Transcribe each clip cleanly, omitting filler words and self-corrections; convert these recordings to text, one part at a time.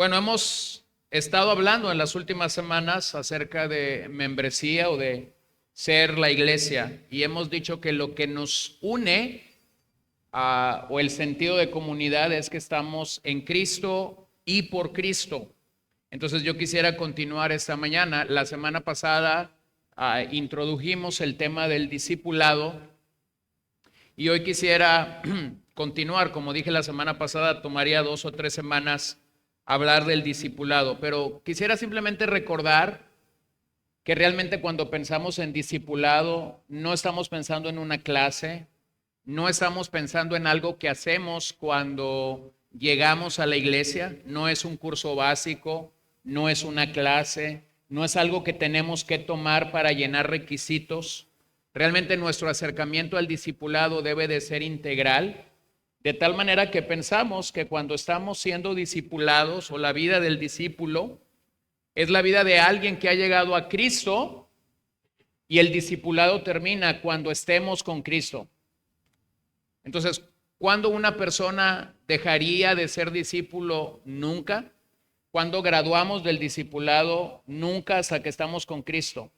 Bueno, hemos estado hablando en las últimas semanas acerca de membresía o de ser la iglesia y hemos dicho que lo que nos une o el sentido de comunidad es que estamos en Cristo y por Cristo. Entonces yo quisiera continuar esta mañana. La semana pasada introdujimos el tema del discipulado y hoy quisiera continuar. Como dije la semana pasada, tomaría 2 o 3 semanas hablar del discipulado, pero quisiera simplemente recordar que realmente cuando pensamos en discipulado no estamos pensando en una clase, no estamos pensando en algo que hacemos cuando llegamos a la iglesia, no es un curso básico, no es una clase, no es algo que tenemos que tomar para llenar requisitos. Realmente nuestro acercamiento al discipulado debe de ser integral, de tal manera que pensamos que cuando estamos siendo discipulados o la vida del discípulo es la vida de alguien que ha llegado a Cristo y el discipulado termina cuando estemos con Cristo. Entonces, ¿cuándo una persona dejaría de ser discípulo? Nunca. ¿Cuándo graduamos del discipulado? Nunca, hasta que estamos con Cristo.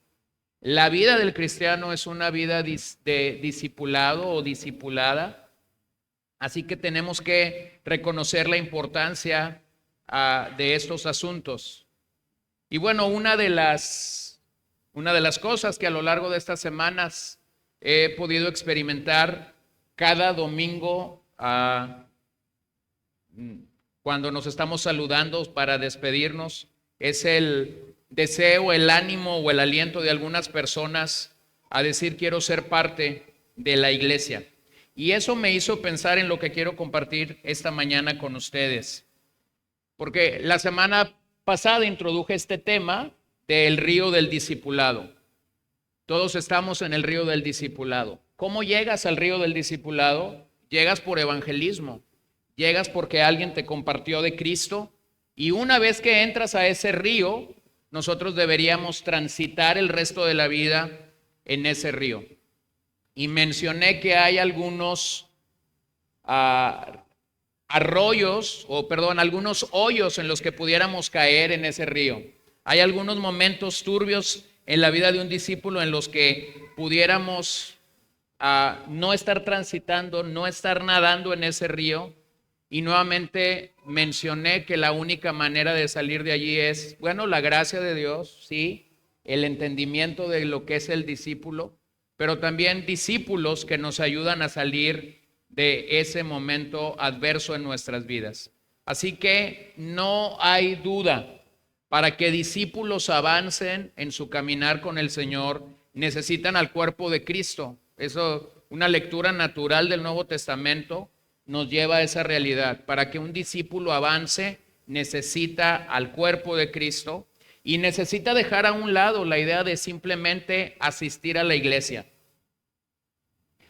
La vida del cristiano es una vida de discipulado o discipulada. Así que tenemos que reconocer la importancia de estos asuntos. Y bueno, una de las cosas que a lo largo de estas semanas he podido experimentar cada domingo cuando nos estamos saludando para despedirnos es el deseo, el ánimo o el aliento de algunas personas a decir quiero ser parte de la iglesia. Y eso me hizo pensar en lo que quiero compartir esta mañana con ustedes. Porque la semana pasada introduje este tema del río del discipulado. Todos estamos en el río del discipulado. ¿Cómo llegas al río del discipulado? Llegas por evangelismo. Llegas porque alguien te compartió de Cristo. Y una vez que entras a ese río, nosotros deberíamos transitar el resto de la vida en ese río. Y mencioné que hay algunos algunos hoyos en los que pudiéramos caer en ese río. Hay algunos momentos turbios en la vida de un discípulo en los que pudiéramos no estar transitando, no estar nadando en ese río. Y nuevamente mencioné que la única manera de salir de allí es, bueno, la gracia de Dios, sí, el entendimiento de lo que es el discípulo, pero también discípulos que nos ayudan a salir de ese momento adverso en nuestras vidas. Así que no hay duda, para que discípulos avancen en su caminar con el Señor, necesitan al cuerpo de Cristo. Eso, una lectura natural del Nuevo Testamento nos lleva a esa realidad. Para que un discípulo avance, necesita al cuerpo de Cristo. Y necesita dejar a un lado la idea de simplemente asistir a la iglesia.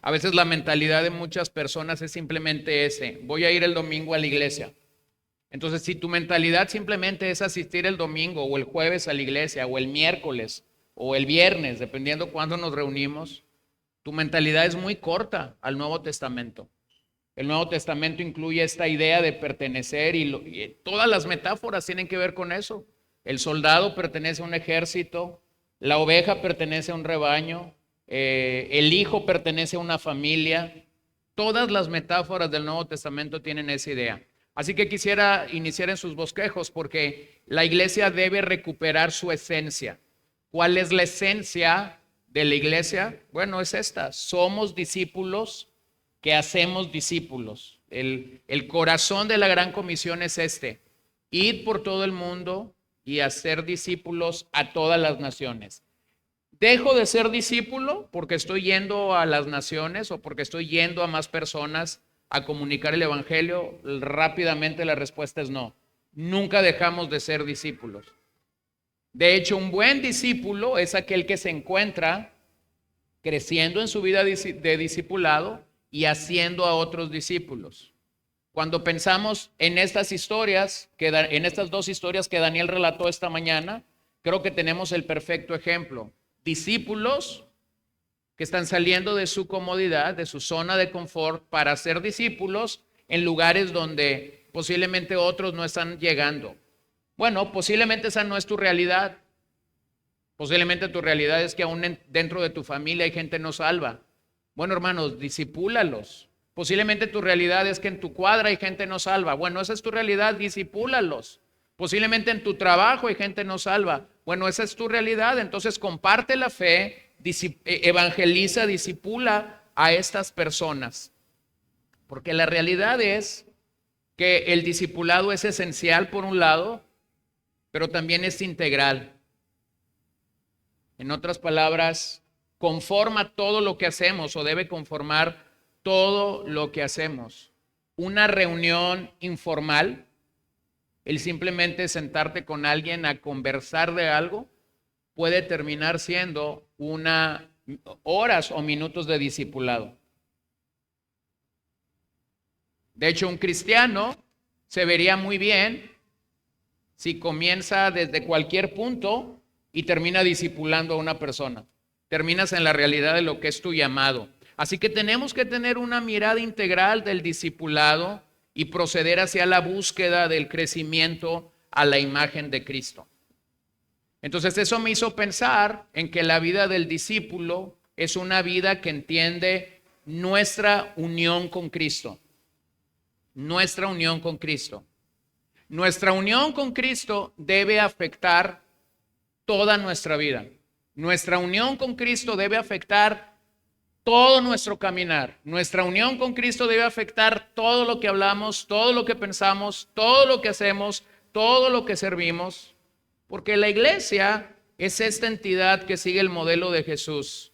A veces la mentalidad de muchas personas es simplemente voy a ir el domingo a la iglesia. Entonces, si tu mentalidad simplemente es asistir el domingo o el jueves a la iglesia o el miércoles o el viernes, dependiendo cuándo nos reunimos, tu mentalidad es muy corta al Nuevo Testamento. El Nuevo Testamento incluye esta idea de pertenecer y todas las metáforas tienen que ver con eso. El soldado pertenece a un ejército, la oveja pertenece a un rebaño, el hijo pertenece a una familia. Todas las metáforas del Nuevo Testamento tienen esa idea. Así que quisiera iniciar en sus bosquejos porque la iglesia debe recuperar su esencia. ¿Cuál es la esencia de la iglesia? Bueno, es esta: somos discípulos que hacemos discípulos. El corazón de la gran comisión es id por todo el mundo y hacer discípulos a todas las naciones. ¿Dejo de ser discípulo porque estoy yendo a las naciones o porque estoy yendo a más personas a comunicar el evangelio? Rápidamente la respuesta es no. Nunca dejamos de ser discípulos. De hecho, un buen discípulo es aquel que se encuentra creciendo en su vida de discipulado y haciendo a otros discípulos. Cuando pensamos en estas historias, en estas 2 historias que Daniel relató esta mañana, creo que tenemos el perfecto ejemplo. Discípulos que están saliendo de su comodidad, de su zona de confort, para ser discípulos en lugares donde posiblemente otros no están llegando. Bueno, posiblemente esa no es tu realidad. Posiblemente tu realidad es que aún dentro de tu familia hay gente no salva. Bueno, hermanos, disipúlalos. Posiblemente tu realidad es que en tu cuadra hay gente no salva. Bueno, esa es tu realidad, disipúlalos. Posiblemente en tu trabajo hay gente no salva. Bueno, esa es tu realidad. Entonces comparte la fe, evangeliza, disipula a estas personas. Porque la realidad es que el discipulado es esencial por un lado, pero también es integral. En otras palabras, conforma todo lo que hacemos o debe conformar todo lo que hacemos. Una reunión informal, el simplemente sentarte con alguien a conversar de algo, puede terminar siendo horas o minutos de discipulado. De hecho, un cristiano se vería muy bien si comienza desde cualquier punto y termina discipulando a una persona. Terminas en la realidad de lo que es tu llamado. Así que tenemos que tener una mirada integral del discipulado y proceder hacia la búsqueda del crecimiento a la imagen de Cristo. Entonces eso me hizo pensar en que la vida del discípulo es una vida que entiende nuestra unión con Cristo. Nuestra unión con Cristo. Nuestra unión con Cristo debe afectar toda nuestra vida. Nuestra unión con Cristo debe afectar todo nuestro caminar. Nuestra unión con Cristo debe afectar todo lo que hablamos, todo lo que pensamos, todo lo que hacemos, todo lo que servimos. Porque la iglesia es esta entidad que sigue el modelo de Jesús,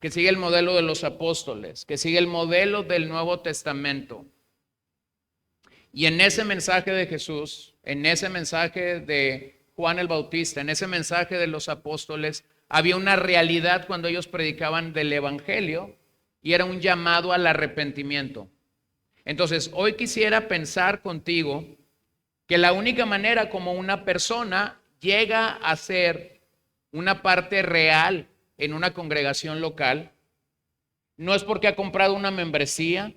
que sigue el modelo de los apóstoles, que sigue el modelo del Nuevo Testamento. Y en ese mensaje de Jesús, en ese mensaje de Juan el Bautista, en ese mensaje de los apóstoles, había una realidad cuando ellos predicaban del evangelio y era un llamado al arrepentimiento. Entonces, hoy quisiera pensar contigo que la única manera como una persona llega a ser una parte real en una congregación local no es porque ha comprado una membresía,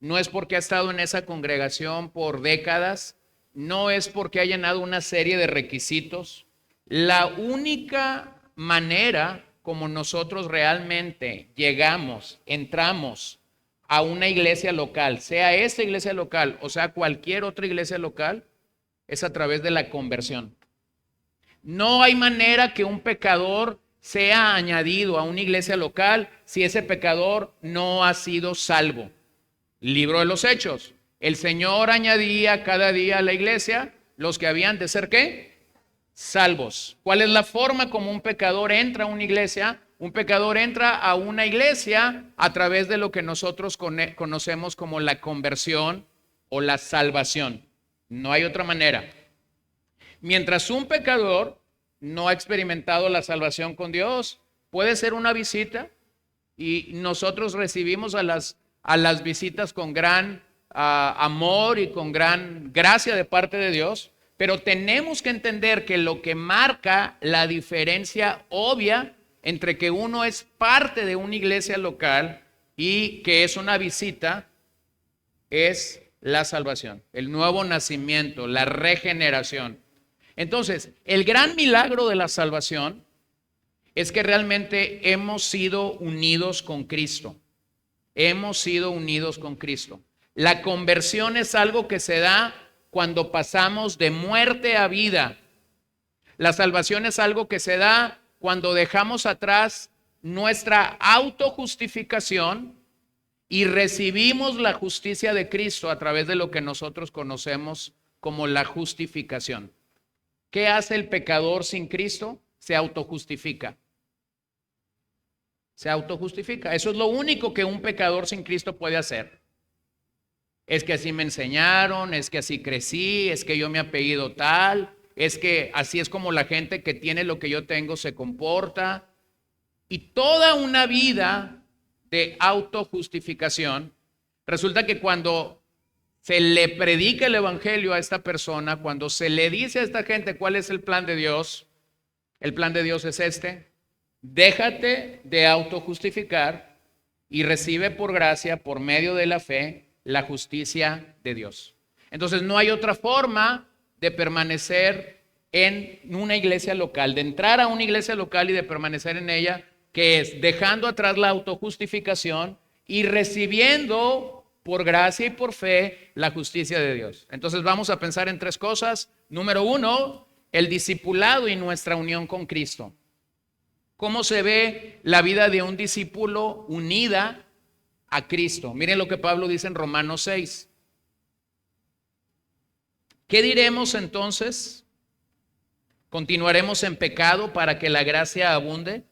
no es porque ha estado en esa congregación por décadas, no es porque ha llenado una serie de requisitos. La única manera como nosotros realmente llegamos, entramos a una iglesia local, sea esta iglesia local o sea cualquier otra iglesia local, es a través de la conversión. No hay manera que un pecador sea añadido a una iglesia local si ese pecador no ha sido salvo. Libro de los Hechos. El Señor añadía cada día a la iglesia los que habían de ser ¿qué? Salvos. ¿Cuál es la forma como un pecador entra a una iglesia? Un pecador entra a una iglesia a través de lo que nosotros conocemos como la conversión o la salvación. No hay otra manera. Mientras un pecador no ha experimentado la salvación con Dios, puede ser una visita y nosotros recibimos a las visitas con gran amor y con gran gracia de parte de Dios, pero tenemos que entender que lo que marca la diferencia obvia entre que uno es parte de una iglesia local y que es una visita es la salvación, el nuevo nacimiento, la regeneración. Entonces, el gran milagro de la salvación es que realmente hemos sido unidos con Cristo. Hemos sido unidos con Cristo. La conversión es algo que se da cuando pasamos de muerte a vida. La salvación es algo que se da cuando dejamos atrás nuestra autojustificación y recibimos la justicia de Cristo a través de lo que nosotros conocemos como la justificación. ¿Qué hace el pecador sin Cristo? Se autojustifica. Se autojustifica. Eso es lo único que un pecador sin Cristo puede hacer. Es que así me enseñaron, es que así crecí, es que yo me apellido tal, es que así es como la gente que tiene lo que yo tengo se comporta. Y toda una vida de autojustificación, resulta que cuando se le predica el evangelio a esta persona, cuando se le dice a esta gente cuál es el plan de Dios es este: déjate de autojustificar y recibe por gracia, por medio de la fe, la justicia de Dios. Entonces no hay otra forma de permanecer en una iglesia local, de entrar a una iglesia local y de permanecer en ella, que es dejando atrás la autojustificación y recibiendo por gracia y por fe la justicia de Dios. Entonces vamos a pensar en tres cosas. Número uno, el discipulado y nuestra unión con Cristo. ¿Cómo se ve la vida de un discípulo unida a Cristo? Miren lo que Pablo dice en Romanos 6. ¿Qué diremos entonces? ¿Continuaremos en pecado para que la gracia abunde?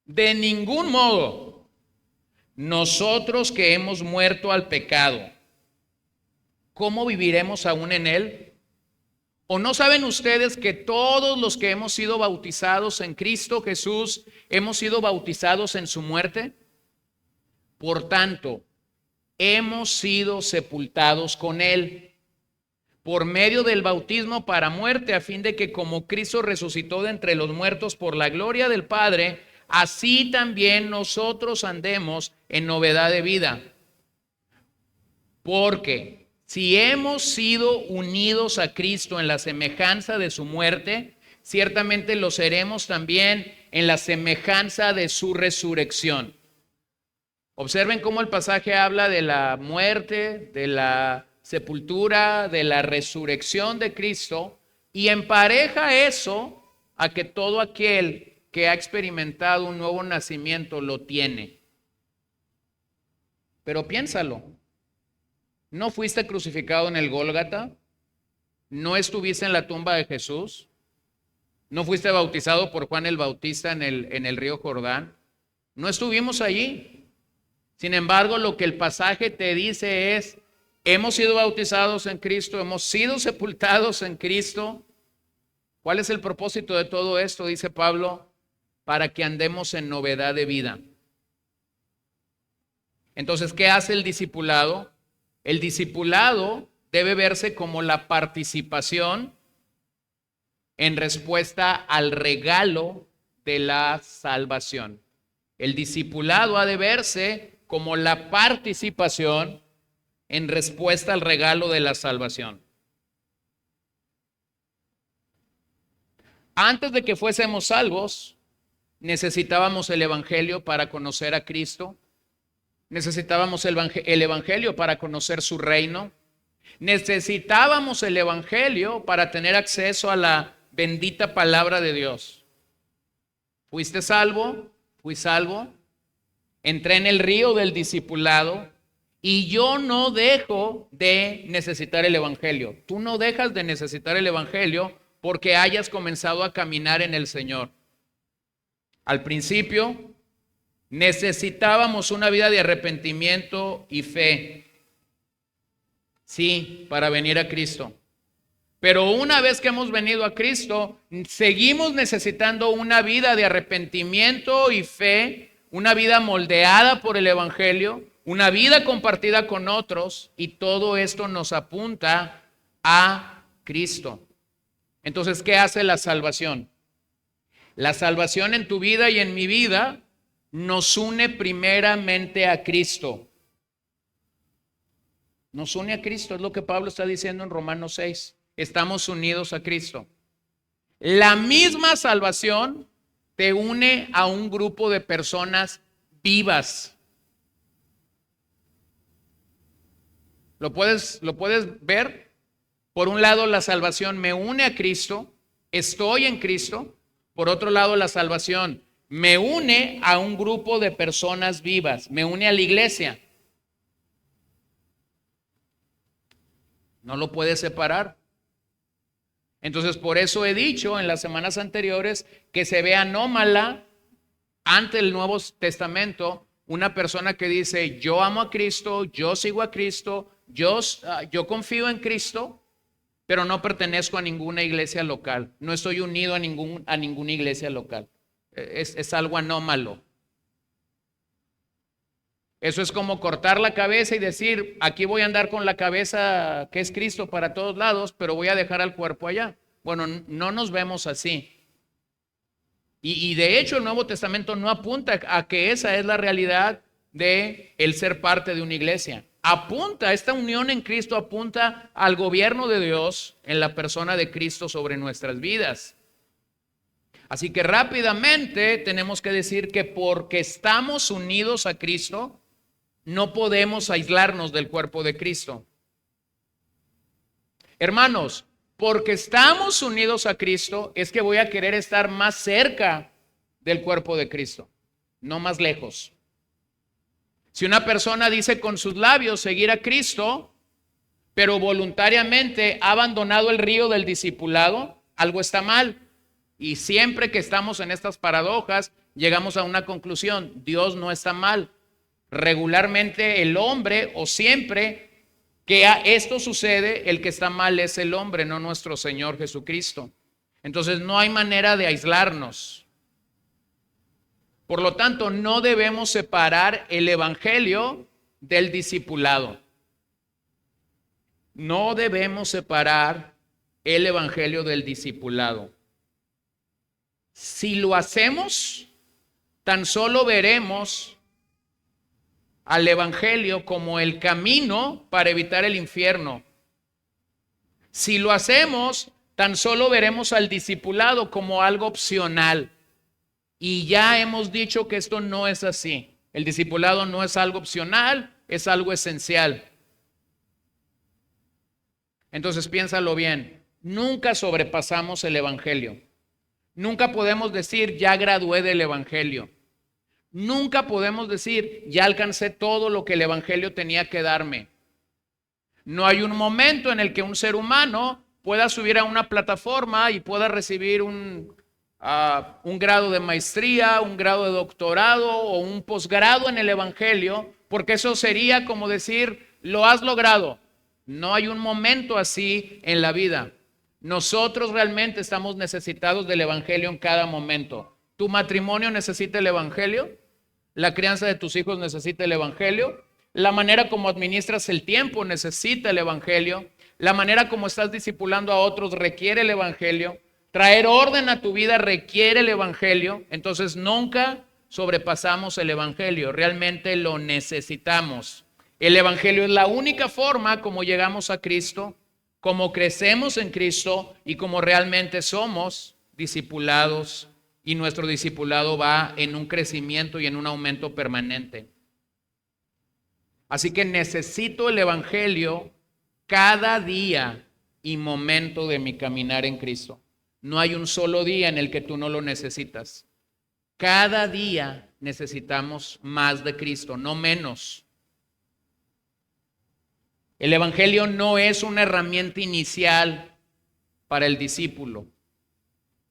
De ningún modo. Nosotros que hemos muerto al pecado, ¿cómo viviremos aún en él? ¿O no saben ustedes que todos los que hemos sido bautizados en Cristo Jesús hemos sido bautizados en su muerte? Por tanto, hemos sido sepultados con él por medio del bautismo para muerte, a fin de que como Cristo resucitó de entre los muertos por la gloria del Padre, así también nosotros andemos en novedad de vida. Porque si hemos sido unidos a Cristo en la semejanza de su muerte, ciertamente lo seremos también en la semejanza de su resurrección. Observen cómo el pasaje habla de la muerte, de la sepultura, de la resurrección de Cristo, y empareja eso a que todo aquel que ha experimentado un nuevo nacimiento lo tiene. Pero piénsalo, ¿no fuiste crucificado en el Gólgata? ¿No estuviste en la tumba de Jesús? ¿No fuiste bautizado por Juan el Bautista en el río Jordán? ¿No estuvimos allí? Sin embargo, lo que el pasaje te dice es, hemos sido bautizados en Cristo, hemos sido sepultados en Cristo. ¿Cuál es el propósito de todo esto? Dice Pablo, para que andemos en novedad de vida. Entonces, ¿qué hace el discipulado? El discipulado debe verse como la participación en respuesta al regalo de la salvación. El discipulado ha de verse como la participación en respuesta al regalo de la salvación. Antes de que fuésemos salvos, necesitábamos el Evangelio para conocer a Cristo. Necesitábamos el Evangelio para conocer su reino. Necesitábamos el Evangelio para tener acceso a la bendita palabra de Dios. ¿Fuiste salvo? Fui salvo. Entré en el río del discipulado y yo no dejo de necesitar el Evangelio. Tú no dejas de necesitar el Evangelio porque hayas comenzado a caminar en el Señor. Al principio necesitábamos una vida de arrepentimiento y fe. Sí, para venir a Cristo. Pero una vez que hemos venido a Cristo, seguimos necesitando una vida de arrepentimiento y fe, una vida moldeada por el Evangelio, una vida compartida con otros, y todo esto nos apunta a Cristo. Entonces, ¿qué hace la salvación? La salvación en tu vida y en mi vida nos une primeramente a Cristo. Nos une a Cristo, es lo que Pablo está diciendo en Romanos 6. Estamos unidos a Cristo. La misma salvación te une a un grupo de personas vivas. ¿Lo puedes ver? Por un lado, la salvación me une a Cristo, estoy en Cristo. Por otro lado, la salvación me une a un grupo de personas vivas, me une a la iglesia. No lo puedes separar. Entonces, por eso he dicho en las semanas anteriores que se ve anómala ante el Nuevo Testamento una persona que dice, yo amo a Cristo, yo sigo a Cristo, yo confío en Cristo, pero no pertenezco a ninguna iglesia local. No estoy unido a ninguna iglesia local. Es algo anómalo. Eso es como cortar la cabeza y decir, aquí voy a andar con la cabeza que es Cristo para todos lados, pero voy a dejar al cuerpo allá. Bueno, no nos vemos así. Y de hecho el Nuevo Testamento no apunta a que esa es la realidad de el ser parte de una iglesia. esta unión en Cristo apunta al gobierno de Dios en la persona de Cristo sobre nuestras vidas. Así que rápidamente tenemos que decir que porque estamos unidos a Cristo, no podemos aislarnos del cuerpo de Cristo. Hermanos, porque estamos unidos a Cristo, es que voy a querer estar más cerca del cuerpo de Cristo, no más lejos. Si una persona dice con sus labios seguir a Cristo, pero voluntariamente ha abandonado el río del discipulado, algo está mal. Y siempre que estamos en estas paradojas, llegamos a una conclusión: Dios no está mal. Regularmente el hombre, o siempre que esto sucede, el que está mal es el hombre, no nuestro Señor Jesucristo. Entonces no hay manera de aislarnos. Por lo tanto, no debemos separar el evangelio del discipulado. No debemos separar el evangelio del discipulado. Si lo hacemos, tan solo veremos al evangelio como el camino para evitar el infierno. Si lo hacemos, tan solo veremos al discipulado como algo opcional. Y ya hemos dicho que esto no es así. El discipulado no es algo opcional, es algo esencial. Entonces piénsalo bien, nunca sobrepasamos el evangelio. Nunca podemos decir ya gradué del evangelio. Nunca podemos decir ya alcancé todo lo que el evangelio tenía que darme. No hay un momento en el que un ser humano pueda subir a una plataforma y pueda recibir un grado de maestría, un grado de doctorado o un posgrado en el evangelio, porque eso sería como decir lo has logrado. No hay un momento así en la vida. Nosotros realmente estamos necesitados del evangelio en cada momento. ¿Tu matrimonio necesita el evangelio? ¿La crianza de tus hijos necesita el evangelio? ¿La manera como administras el tiempo necesita el evangelio? ¿La manera como estás discipulando a otros requiere el evangelio? ¿Traer orden a tu vida requiere el evangelio? Entonces nunca sobrepasamos el evangelio, realmente lo necesitamos. El evangelio es la única forma como llegamos a Cristo, como crecemos en Cristo y como realmente somos discipulados, y nuestro discipulado va en un crecimiento y en un aumento permanente. Así que necesito el evangelio cada día y momento de mi caminar en Cristo. No hay un solo día en el que tú no lo necesitas. Cada día necesitamos más de Cristo, no menos. El evangelio no es una herramienta inicial para el discípulo.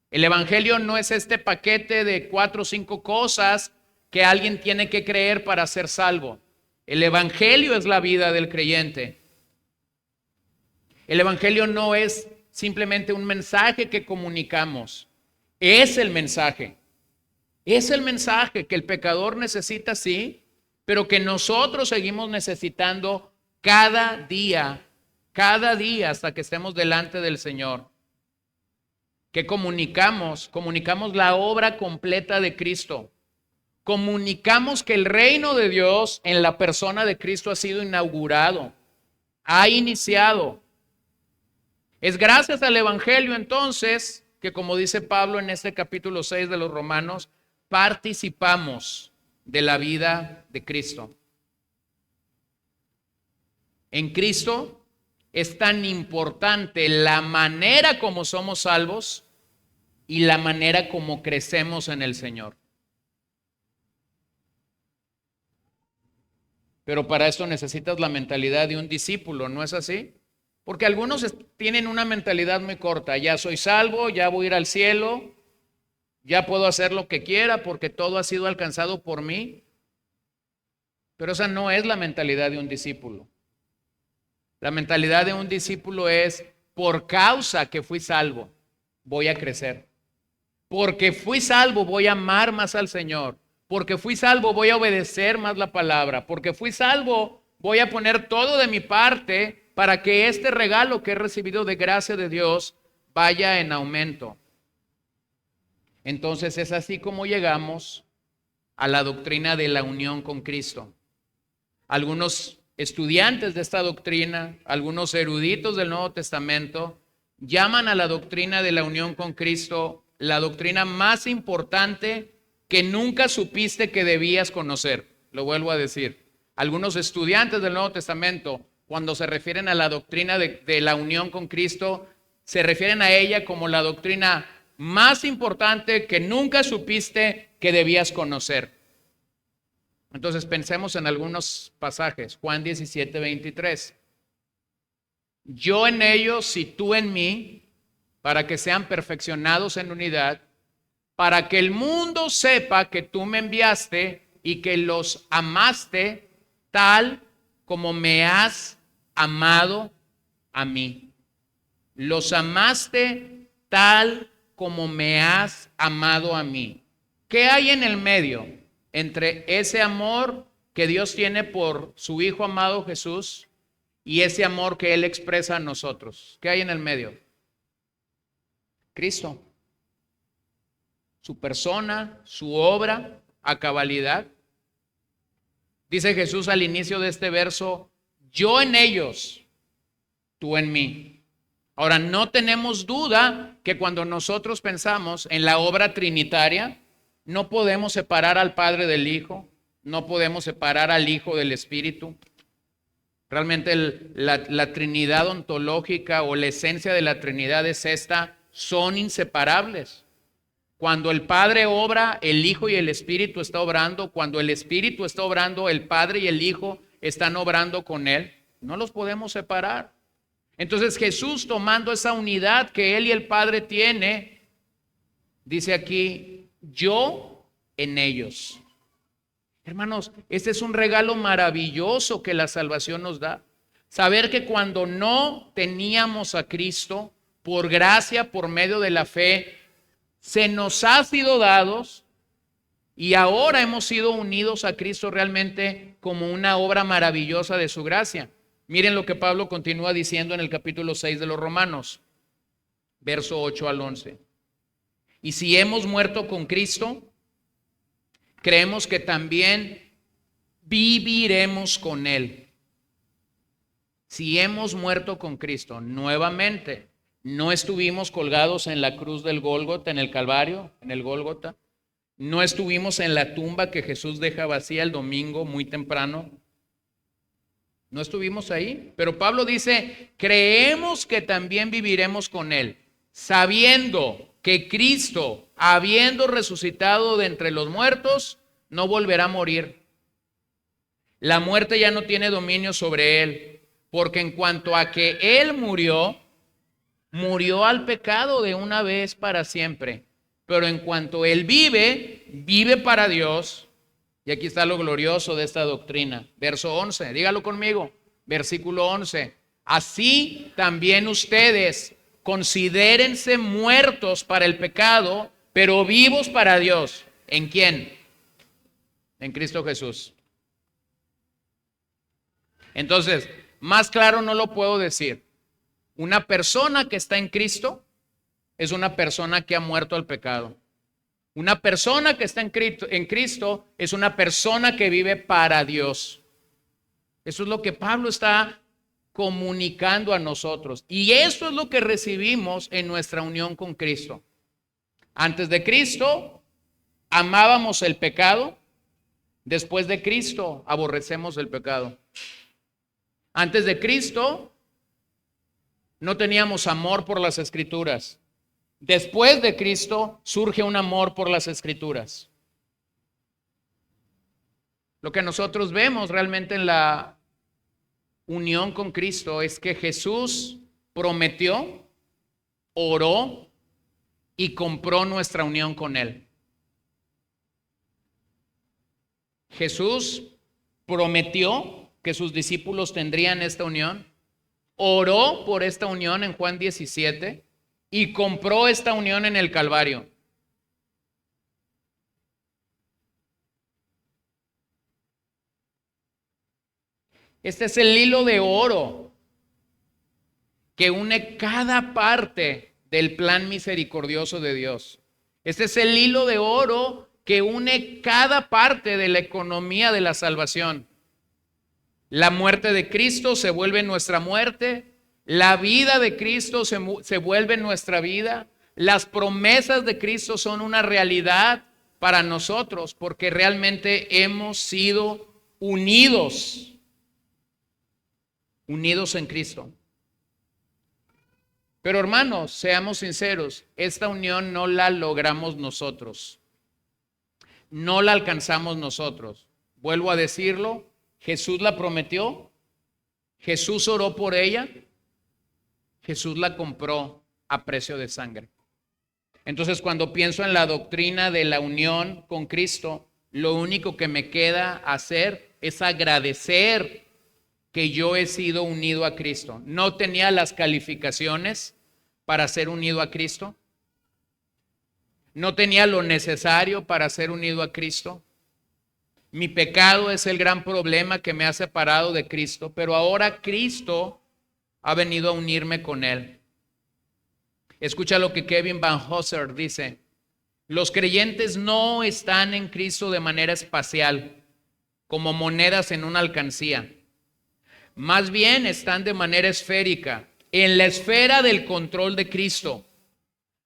El evangelio no es este paquete de 4 o 5 cosas que alguien tiene que creer para ser salvo. El evangelio es la vida del creyente. El evangelio no es simplemente un mensaje que comunicamos. Es el mensaje. Es el mensaje que el pecador necesita, sí, pero que nosotros seguimos necesitando cada día hasta que estemos delante del Señor. ¿Qué comunicamos? Comunicamos la obra completa de Cristo. Comunicamos que el reino de Dios en la persona de Cristo ha sido inaugurado, ha iniciado. Es gracias al evangelio entonces que, como dice Pablo en este capítulo 6 de los Romanos, participamos de la vida de Cristo. En Cristo es tan importante la manera como somos salvos y la manera como crecemos en el Señor. Pero para esto necesitas la mentalidad de un discípulo, ¿no es así? Porque algunos tienen una mentalidad muy corta. Ya soy salvo, ya voy a ir al cielo, ya puedo hacer lo que quiera porque todo ha sido alcanzado por mí. Pero esa no es la mentalidad de un discípulo. La mentalidad de un discípulo es: por causa que fui salvo, voy a crecer. Porque fui salvo, voy a amar más al Señor. Porque fui salvo, voy a obedecer más la palabra. Porque fui salvo, voy a poner todo de mi parte para que este regalo que he recibido de gracia de Dios vaya en aumento. Entonces es así como llegamos a la doctrina de la unión con Cristo. Algunos estudiantes de esta doctrina, algunos eruditos del Nuevo Testamento, llaman a la doctrina de la unión con Cristo la doctrina más importante que nunca supiste que debías conocer. Lo vuelvo a decir. Algunos estudiantes del Nuevo Testamento, cuando se refieren a la doctrina de la unión con Cristo, se refieren a ella como la doctrina más importante que nunca supiste que debías conocer. Entonces pensemos en algunos pasajes. Juan 17, 23. Yo en ellos y tú en mí, para que sean perfeccionados en unidad, para que el mundo sepa que tú me enviaste y que los amaste tal como me has amado a mí. Los amaste tal como me has amado a mí. ¿Qué hay en el medio entre ese amor que Dios tiene por su Hijo amado Jesús y ese amor que Él expresa a nosotros? ¿Qué hay en el medio? Cristo. Su persona, su obra a cabalidad. Dice Jesús al inicio de este verso, yo en ellos, tú en mí. Ahora, no tenemos duda que cuando nosotros pensamos en la obra trinitaria, no podemos separar al Padre del Hijo, no podemos separar al Hijo del Espíritu. Realmente la Trinidad ontológica o la esencia de la Trinidad es esta, son inseparables. Cuando el Padre obra, el Hijo y el Espíritu está obrando. Cuando el Espíritu está obrando, el Padre y el Hijo están obrando con Él. No los podemos separar. Entonces Jesús, tomando esa unidad que Él y el Padre tiene, dice aquí, yo en ellos. Hermanos, este es un regalo maravilloso que la salvación nos da. Saber que cuando no teníamos a Cristo, por gracia, por medio de la fe, se nos ha sido dados y ahora hemos sido unidos a Cristo realmente como una obra maravillosa de su gracia. Miren lo que Pablo continúa diciendo en el capítulo 6 de los Romanos, verso 8 al 11. Y si hemos muerto con Cristo, creemos que también viviremos con Él. Si hemos muerto con Cristo, nuevamente, no estuvimos colgados en la cruz del Gólgota, en el Calvario, en el Gólgota. No estuvimos en la tumba que Jesús deja vacía el domingo muy temprano. No estuvimos ahí. Pero Pablo dice, creemos que también viviremos con Él, sabiendo que Cristo, habiendo resucitado de entre los muertos, no volverá a morir. La muerte ya no tiene dominio sobre Él, porque en cuanto a que Él murió al pecado de una vez para siempre. Pero en cuanto Él vive para Dios. Y aquí está lo glorioso de esta doctrina. Verso 11, dígalo conmigo. Versículo 11. Así también ustedes considérense muertos para el pecado, pero vivos para Dios. ¿En quién? En Cristo Jesús. Entonces, más claro no lo puedo decir. Una persona que está en Cristo es una persona que ha muerto al pecado. Una persona que está en Cristo es una persona que vive para Dios. Eso es lo que Pablo está comunicando a nosotros. Y eso es lo que recibimos en nuestra unión con Cristo. Antes de Cristo, amábamos el pecado. Después de Cristo, aborrecemos el pecado. Antes de Cristo, no teníamos amor por las Escrituras. Después de Cristo surge un amor por las Escrituras. Lo que nosotros vemos realmente en la unión con Cristo es que Jesús prometió, oró y compró nuestra unión con Él. Jesús prometió que sus discípulos tendrían esta unión, oró por esta unión en Juan 17 y compró esta unión en el Calvario. Este es el hilo de oro que une cada parte del plan misericordioso de Dios. Este es el hilo de oro que une cada parte de la economía de la salvación. La muerte de Cristo se vuelve nuestra muerte. La vida de Cristo se vuelve nuestra vida. Las promesas de Cristo son una realidad para nosotros porque realmente hemos sido unidos en Cristo. Pero hermanos, seamos sinceros, esta unión no la logramos nosotros. No la alcanzamos nosotros. Vuelvo a decirlo, Jesús la prometió, Jesús oró por ella, Jesús la compró a precio de sangre. Entonces, cuando pienso en la doctrina de la unión con Cristo, lo único que me queda hacer es agradecer que yo he sido unido a Cristo. No tenía las calificaciones para ser unido a Cristo. No tenía lo necesario para ser unido a Cristo. Mi pecado es el gran problema que me ha separado de Cristo, pero ahora Cristo ha venido a unirme con Él. Escucha lo que Kevin Van Hooser dice. Los creyentes no están en Cristo de manera espacial, como monedas en una alcancía. Más bien están de manera esférica, en la esfera del control de Cristo.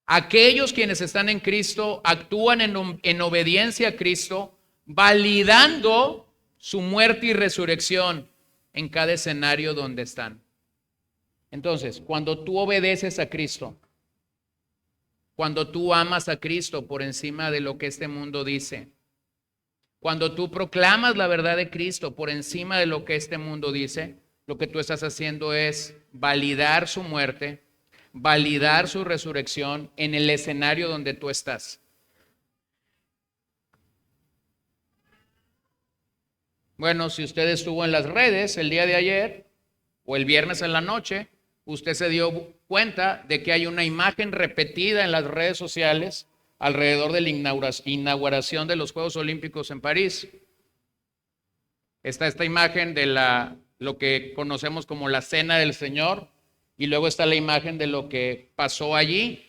Aquellos quienes están en Cristo actúan en obediencia a Cristo, validando su muerte y resurrección en cada escenario donde están. Entonces, cuando tú obedeces a Cristo, cuando tú amas a Cristo por encima de lo que este mundo dice, cuando tú proclamas la verdad de Cristo por encima de lo que este mundo dice, lo que tú estás haciendo es validar su muerte, validar su resurrección en el escenario donde tú estás. Bueno, si usted estuvo en las redes el día de ayer o el viernes en la noche, usted se dio cuenta de que hay una imagen repetida en las redes sociales alrededor de la inauguración de los Juegos Olímpicos en París. Está esta imagen de lo que conocemos como la Cena del Señor, y luego está la imagen de lo que pasó allí.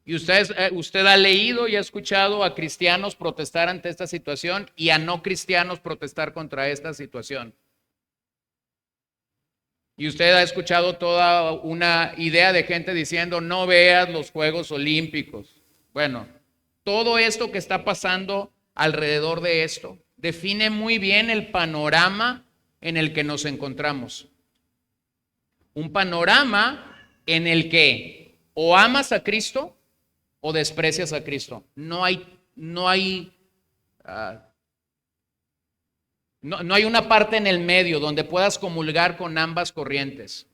Y usted ha leído y ha escuchado a cristianos protestar ante esta situación y a no cristianos protestar contra esta situación. Y usted ha escuchado toda una idea de gente diciendo, no veas los Juegos Olímpicos. Bueno, todo esto que está pasando alrededor de esto define muy bien el panorama en el que nos encontramos. Un panorama en el que o amas a Cristo o desprecias a Cristo. No hay una parte en el medio donde puedas comulgar con ambas corrientes.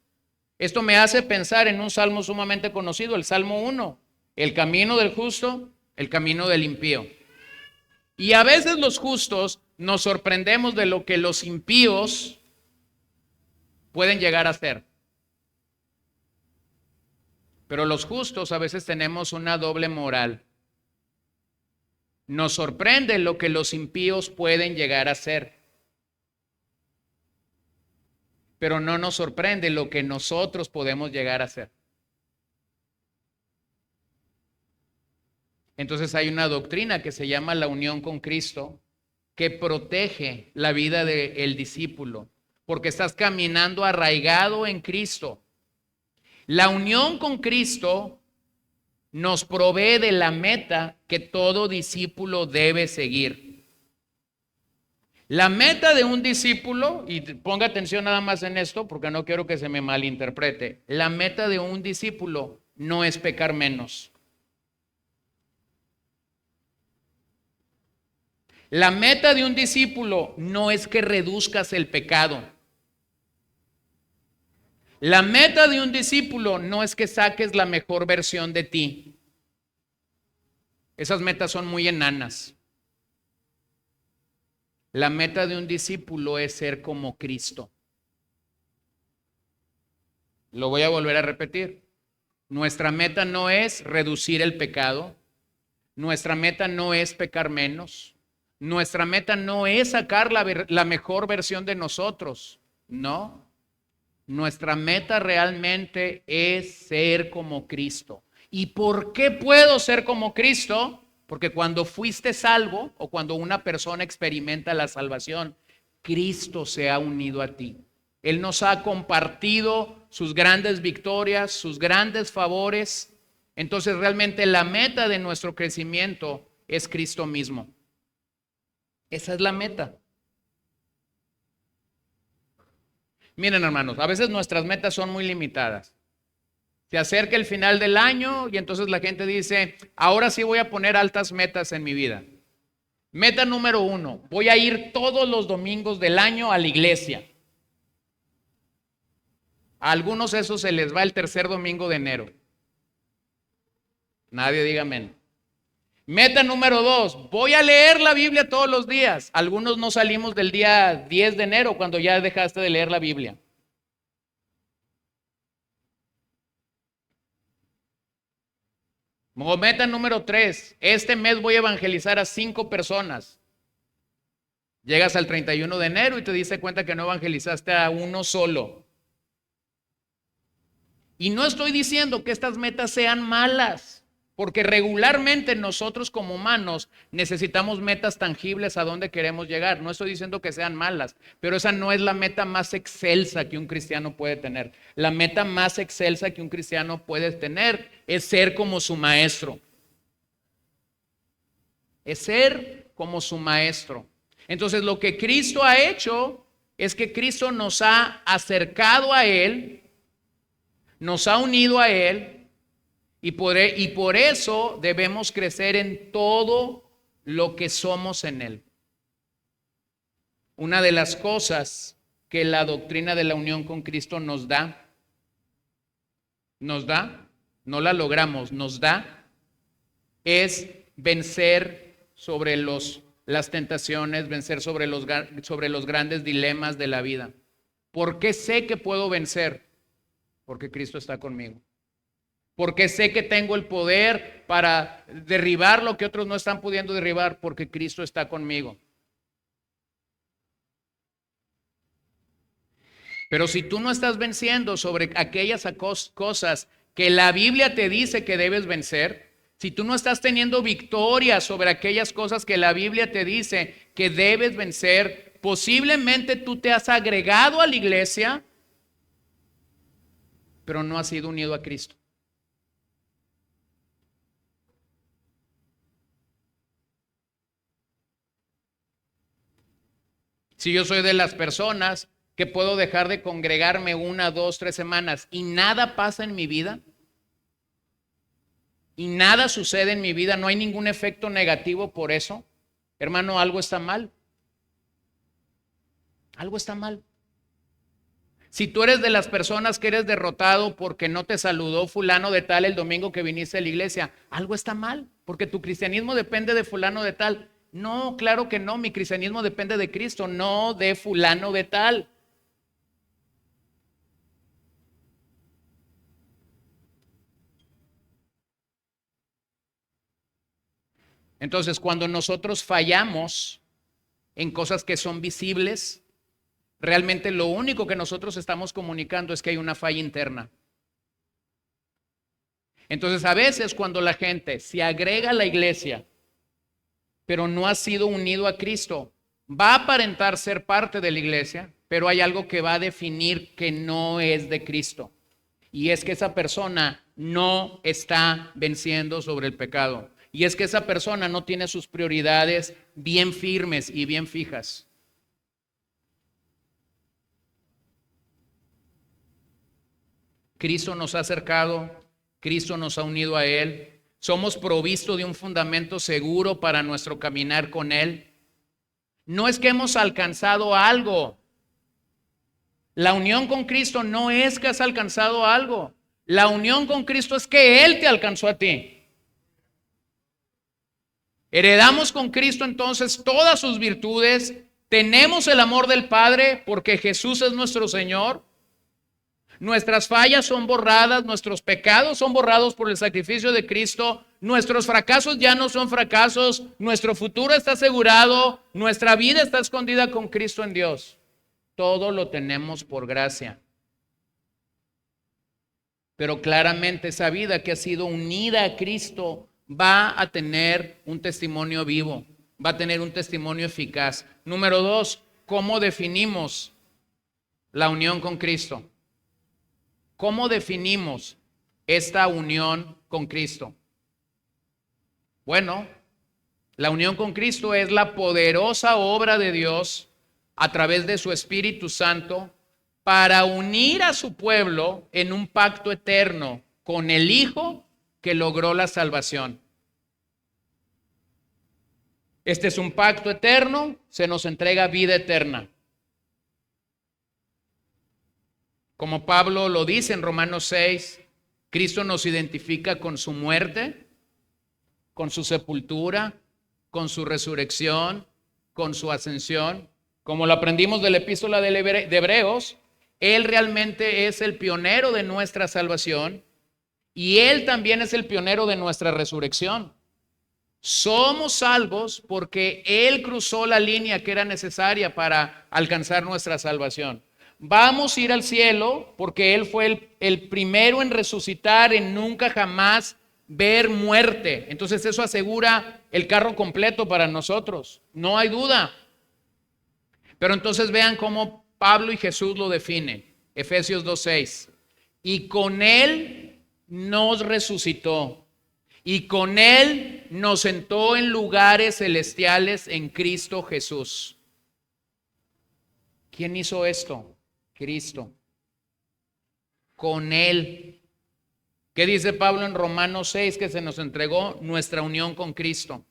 Esto me hace pensar en un salmo sumamente conocido, el Salmo 1, el camino del justo, el camino del impío. Y a veces los justos nos sorprendemos de lo que los impíos pueden llegar a hacer. Pero los justos a veces tenemos una doble moral. Nos sorprende lo que los impíos pueden llegar a hacer. Pero no nos sorprende lo que nosotros podemos llegar a hacer. Entonces hay una doctrina que se llama la unión con Cristo, que protege la vida del discípulo, porque estás caminando arraigado en Cristo. La unión con Cristo nos provee de la meta que todo discípulo debe seguir. La meta de un discípulo, y ponga atención nada más en esto porque no quiero que se me malinterprete, la meta de un discípulo no es pecar menos. La meta de un discípulo no es que reduzcas el pecado. La meta de un discípulo no es que saques la mejor versión de ti. Esas metas son muy enanas. La meta de un discípulo es ser como Cristo. Lo voy a volver a repetir. Nuestra meta no es reducir el pecado. Nuestra meta no es pecar menos. Nuestra meta no es sacar la mejor versión de nosotros. No. Nuestra meta realmente es ser como Cristo. ¿Y por qué puedo ser como Cristo? Porque cuando fuiste salvo o cuando una persona experimenta la salvación, Cristo se ha unido a ti. Él nos ha compartido sus grandes victorias, sus grandes favores. Entonces realmente la meta de nuestro crecimiento es Cristo mismo. Esa es la meta. Miren, hermanos, a veces nuestras metas son muy limitadas. Se acerca el final del año y entonces la gente dice, ahora sí voy a poner altas metas en mi vida. Meta número 1, voy a ir todos los domingos del año a la iglesia. A algunos eso se les va el tercer domingo de enero. Nadie diga amén. Meta número 2, voy a leer la Biblia todos los días. Algunos no salimos del día 10 de enero cuando ya dejaste de leer la Biblia. Meta número 3, este mes voy a evangelizar a 5 personas. Llegas al 31 de enero y te diste cuenta que no evangelizaste a uno solo. Y no estoy diciendo que estas metas sean malas, porque regularmente nosotros como humanos necesitamos metas tangibles a dónde queremos llegar. No estoy diciendo que sean malas, pero esa no es la meta más excelsa que un cristiano puede tener. La meta más excelsa que un cristiano puede tener es ser como su maestro. Es ser como su maestro. Entonces lo que Cristo ha hecho es que Cristo nos ha acercado a Él, nos ha unido a Él, y por eso debemos crecer en todo lo que somos en Él. Una de las cosas que la doctrina de la unión con Cristo nos da, no la logramos, nos da, es vencer sobre las tentaciones, vencer sobre los grandes dilemas de la vida. ¿Por qué sé que puedo vencer? Porque Cristo está conmigo. Porque sé que tengo el poder para derribar lo que otros no están pudiendo derribar, porque Cristo está conmigo. Pero si tú no estás venciendo sobre aquellas cosas que la Biblia te dice que debes vencer, si tú no estás teniendo victoria sobre aquellas cosas que la Biblia te dice que debes vencer, posiblemente tú te has agregado a la iglesia, pero no has sido unido a Cristo. Si yo soy de las personas que puedo dejar de congregarme 1, 2, 3 semanas y nada pasa en mi vida, y nada sucede en mi vida, no hay ningún efecto negativo por eso, hermano, algo está mal. Algo está mal. Si tú eres de las personas que eres derrotado porque no te saludó fulano de tal el domingo que viniste a la iglesia, algo está mal, porque tu cristianismo depende de fulano de tal. No, claro que no, mi cristianismo depende de Cristo, no de fulano de tal. Entonces, cuando nosotros fallamos en cosas que son visibles, realmente lo único que nosotros estamos comunicando es que hay una falla interna. Entonces, a veces cuando la gente se agrega a la iglesia, pero no ha sido unido a Cristo, va a aparentar ser parte de la iglesia, pero hay algo que va a definir que no es de Cristo. Y es que esa persona no está venciendo sobre el pecado. Y es que esa persona no tiene sus prioridades bien firmes y bien fijas. Cristo nos ha acercado, Cristo nos ha unido a Él. Somos provistos de un fundamento seguro para nuestro caminar con Él. No es que hemos alcanzado algo. La unión con Cristo no es que has alcanzado algo. La unión con Cristo es que Él te alcanzó a ti. Heredamos con Cristo entonces todas sus virtudes. Tenemos el amor del Padre porque Jesús es nuestro Señor. Nuestras fallas son borradas, nuestros pecados son borrados por el sacrificio de Cristo, nuestros fracasos ya no son fracasos, nuestro futuro está asegurado, nuestra vida está escondida con Cristo en Dios. Todo lo tenemos por gracia. Pero claramente esa vida que ha sido unida a Cristo va a tener un testimonio vivo, va a tener un testimonio eficaz. Número 2, cómo definimos la unión con Cristo. ¿Cómo definimos esta unión con Cristo? Bueno, la unión con Cristo es la poderosa obra de Dios a través de su Espíritu Santo para unir a su pueblo en un pacto eterno con el Hijo que logró la salvación. Este es un pacto eterno, se nos entrega vida eterna. Como Pablo lo dice en Romanos 6, Cristo nos identifica con su muerte, con su sepultura, con su resurrección, con su ascensión. Como lo aprendimos de la epístola de Hebreos, Él realmente es el pionero de nuestra salvación y Él también es el pionero de nuestra resurrección. Somos salvos porque Él cruzó la línea que era necesaria para alcanzar nuestra salvación. Vamos a ir al cielo porque Él fue el primero en resucitar, en nunca jamás ver muerte. Entonces eso asegura el carro completo para nosotros, no hay duda. Pero entonces vean cómo Pablo y Jesús lo definen. Efesios 2:6. Y con Él nos resucitó. Y con Él nos sentó en lugares celestiales en Cristo Jesús. ¿Quién hizo esto? Cristo. Con Él. ¿Qué dice Pablo en Romanos 6? Que se nos entregó nuestra unión con Cristo.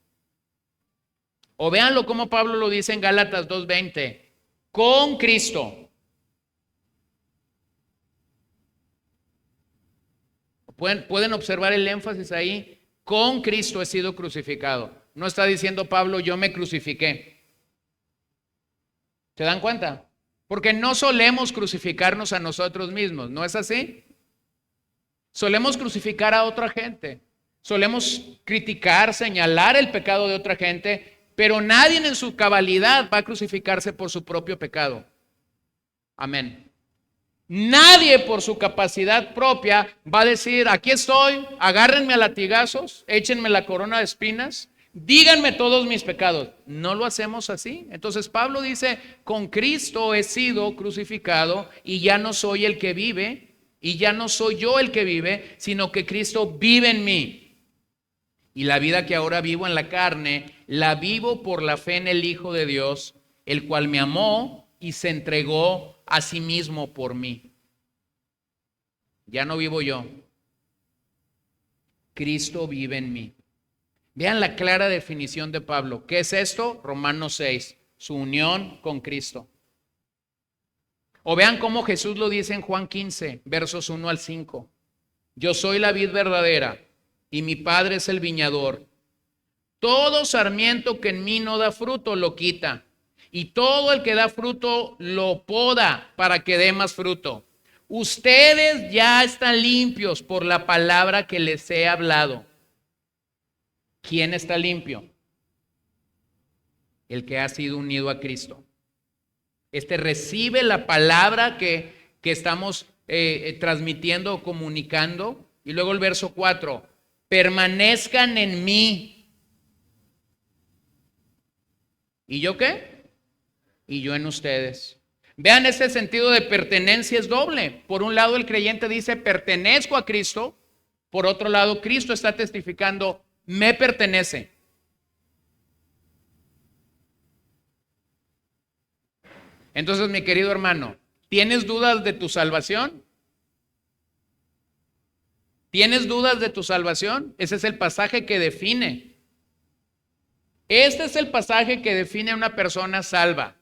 O véanlo como Pablo lo dice en Gálatas 2:20. Con Cristo. Pueden observar el énfasis ahí. Con Cristo he sido crucificado. No está diciendo Pablo, yo me crucifiqué. ¿Se dan cuenta? Porque no solemos crucificarnos a nosotros mismos, ¿no es así? Solemos crucificar a otra gente. Solemos criticar, señalar el pecado de otra gente, pero nadie en su cabalidad va a crucificarse por su propio pecado. Amén. Nadie por su capacidad propia va a decir, aquí estoy, agárrenme a latigazos, échenme la corona de espinas, díganme todos mis pecados. No lo hacemos así. Entonces Pablo dice, con Cristo he sido crucificado y ya no soy el que vive, y ya no soy yo el que vive, sino que Cristo vive en mí. Y la vida que ahora vivo en la carne, la vivo por la fe en el Hijo de Dios, el cual me amó y se entregó a sí mismo por mí. Ya no vivo yo. Cristo vive en mí. Vean la clara definición de Pablo. ¿Qué es esto? Romanos 6, su unión con Cristo. O vean cómo Jesús lo dice en Juan 15, versos 1 al 5. Yo soy la vid verdadera y mi Padre es el viñador. Todo sarmiento que en mí no da fruto lo quita, y todo el que da fruto lo poda para que dé más fruto. Ustedes ya están limpios por la palabra que les he hablado. ¿Quién está limpio? El que ha sido unido a Cristo. Este recibe la palabra que estamos transmitiendo o comunicando. Y luego el verso 4. Permanezcan en mí. ¿Y yo qué? Y yo en ustedes. Vean, ese sentido de pertenencia es doble. Por un lado el creyente dice, pertenezco a Cristo. Por otro lado, Cristo está testificando, me pertenece. Entonces, mi querido hermano, ¿tienes dudas de tu salvación? ¿Tienes dudas de tu salvación? Ese es el pasaje que define. Este es el pasaje que define a una persona salva.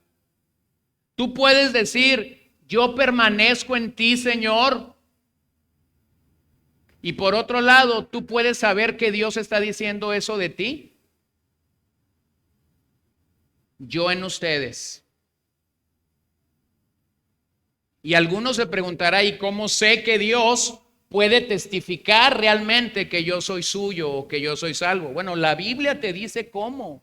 Tú puedes decir, yo permanezco en ti, Señor. Y por otro lado, tú puedes saber que Dios está diciendo eso de ti. Yo en ustedes. Y algunos se preguntarán, ¿y cómo sé que Dios puede testificar realmente que yo soy suyo o que yo soy salvo? Bueno, la Biblia te dice cómo.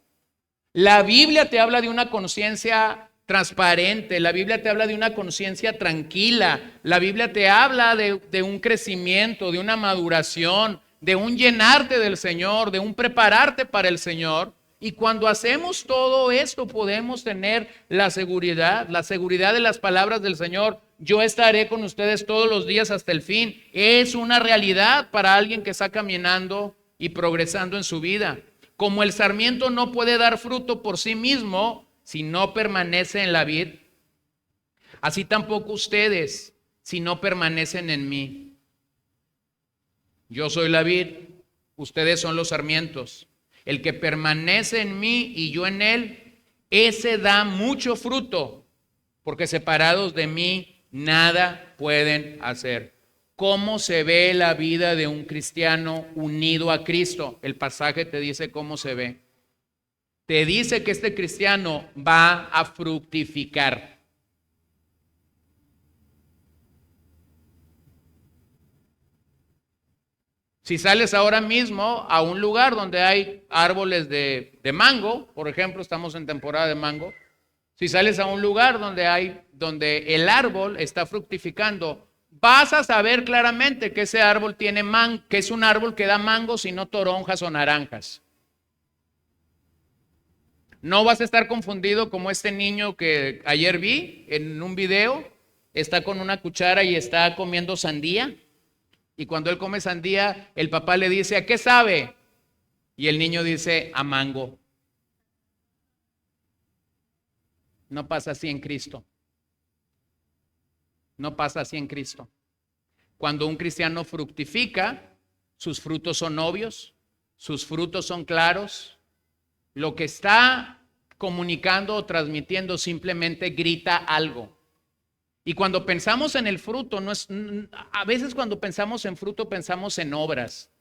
La Biblia te habla de una conciencia transparente, la Biblia te habla de una conciencia tranquila, la Biblia te habla de un crecimiento, de una maduración, de un llenarte del Señor, de un prepararte para el Señor. Y cuando hacemos todo esto, podemos tener la seguridad de las palabras del Señor. Yo estaré con ustedes todos los días hasta el fin. Es una realidad para alguien que está caminando y progresando en su vida. Como el sarmiento no puede dar fruto por sí mismo si no permanece en la vid, así tampoco ustedes si no permanecen en mí. Yo soy la vid, ustedes son los sarmientos. El que permanece en mí y yo en él, ese da mucho fruto, porque separados de mí nada pueden hacer. ¿Cómo se ve la vida de un cristiano unido a Cristo? El pasaje te dice cómo se ve. Te dice que este cristiano va a fructificar. Si sales ahora mismo a un lugar donde hay árboles de mango, por ejemplo, estamos en temporada de mango, si sales a un lugar donde el árbol está fructificando, vas a saber claramente que ese árbol que es un árbol que da mangos y no toronjas o naranjas. No vas a estar confundido como este niño que ayer vi en un video, está con una cuchara y está comiendo sandía. Y cuando él come sandía, el papá le dice, ¿a qué sabe? Y el niño dice, a mango. No pasa así en Cristo. No pasa así en Cristo. Cuando un cristiano fructifica, sus frutos son obvios, sus frutos son claros. Lo que está comunicando o transmitiendo simplemente grita algo. Y cuando pensamos en el fruto, a veces cuando pensamos en fruto pensamos en obras.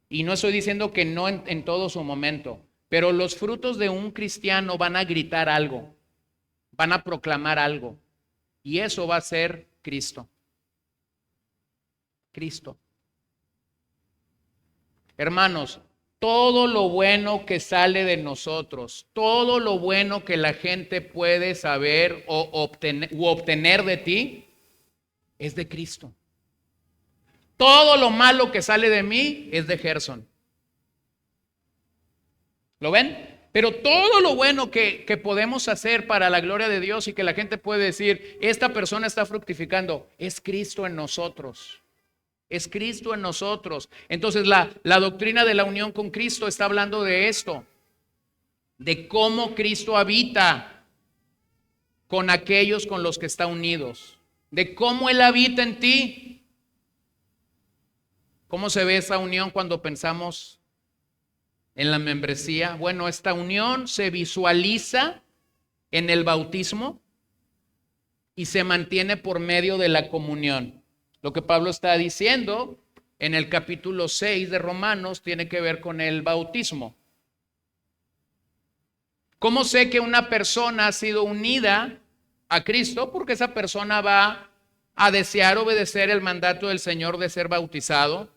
Y no estoy diciendo que no en todo su momento, pero los frutos de un cristiano van a gritar algo, van a proclamar algo. Y eso va a ser Cristo. Cristo. Hermanos, todo lo bueno que sale de nosotros, todo lo bueno que la gente puede saber o obtener de ti, es de Cristo. Todo lo malo que sale de mí es de Gerson. ¿Lo ven? Pero todo lo bueno que podemos hacer para la gloria de Dios y que la gente puede decir, esta persona está fructificando, es Cristo en nosotros. Es Cristo en nosotros. Entonces la doctrina de la unión con Cristo está hablando de esto, de cómo Cristo habita con aquellos con los que está unidos, de cómo Él habita en ti. ¿Cómo se ve esa unión cuando pensamos en la membresía? Bueno, esta unión se visualiza en el bautismo y se mantiene por medio de la comunión. Lo que Pablo está diciendo en el capítulo 6 de Romanos tiene que ver con el bautismo. ¿Cómo sé que una persona ha sido unida a Cristo? Porque esa persona va a desear obedecer el mandato del Señor de ser bautizado.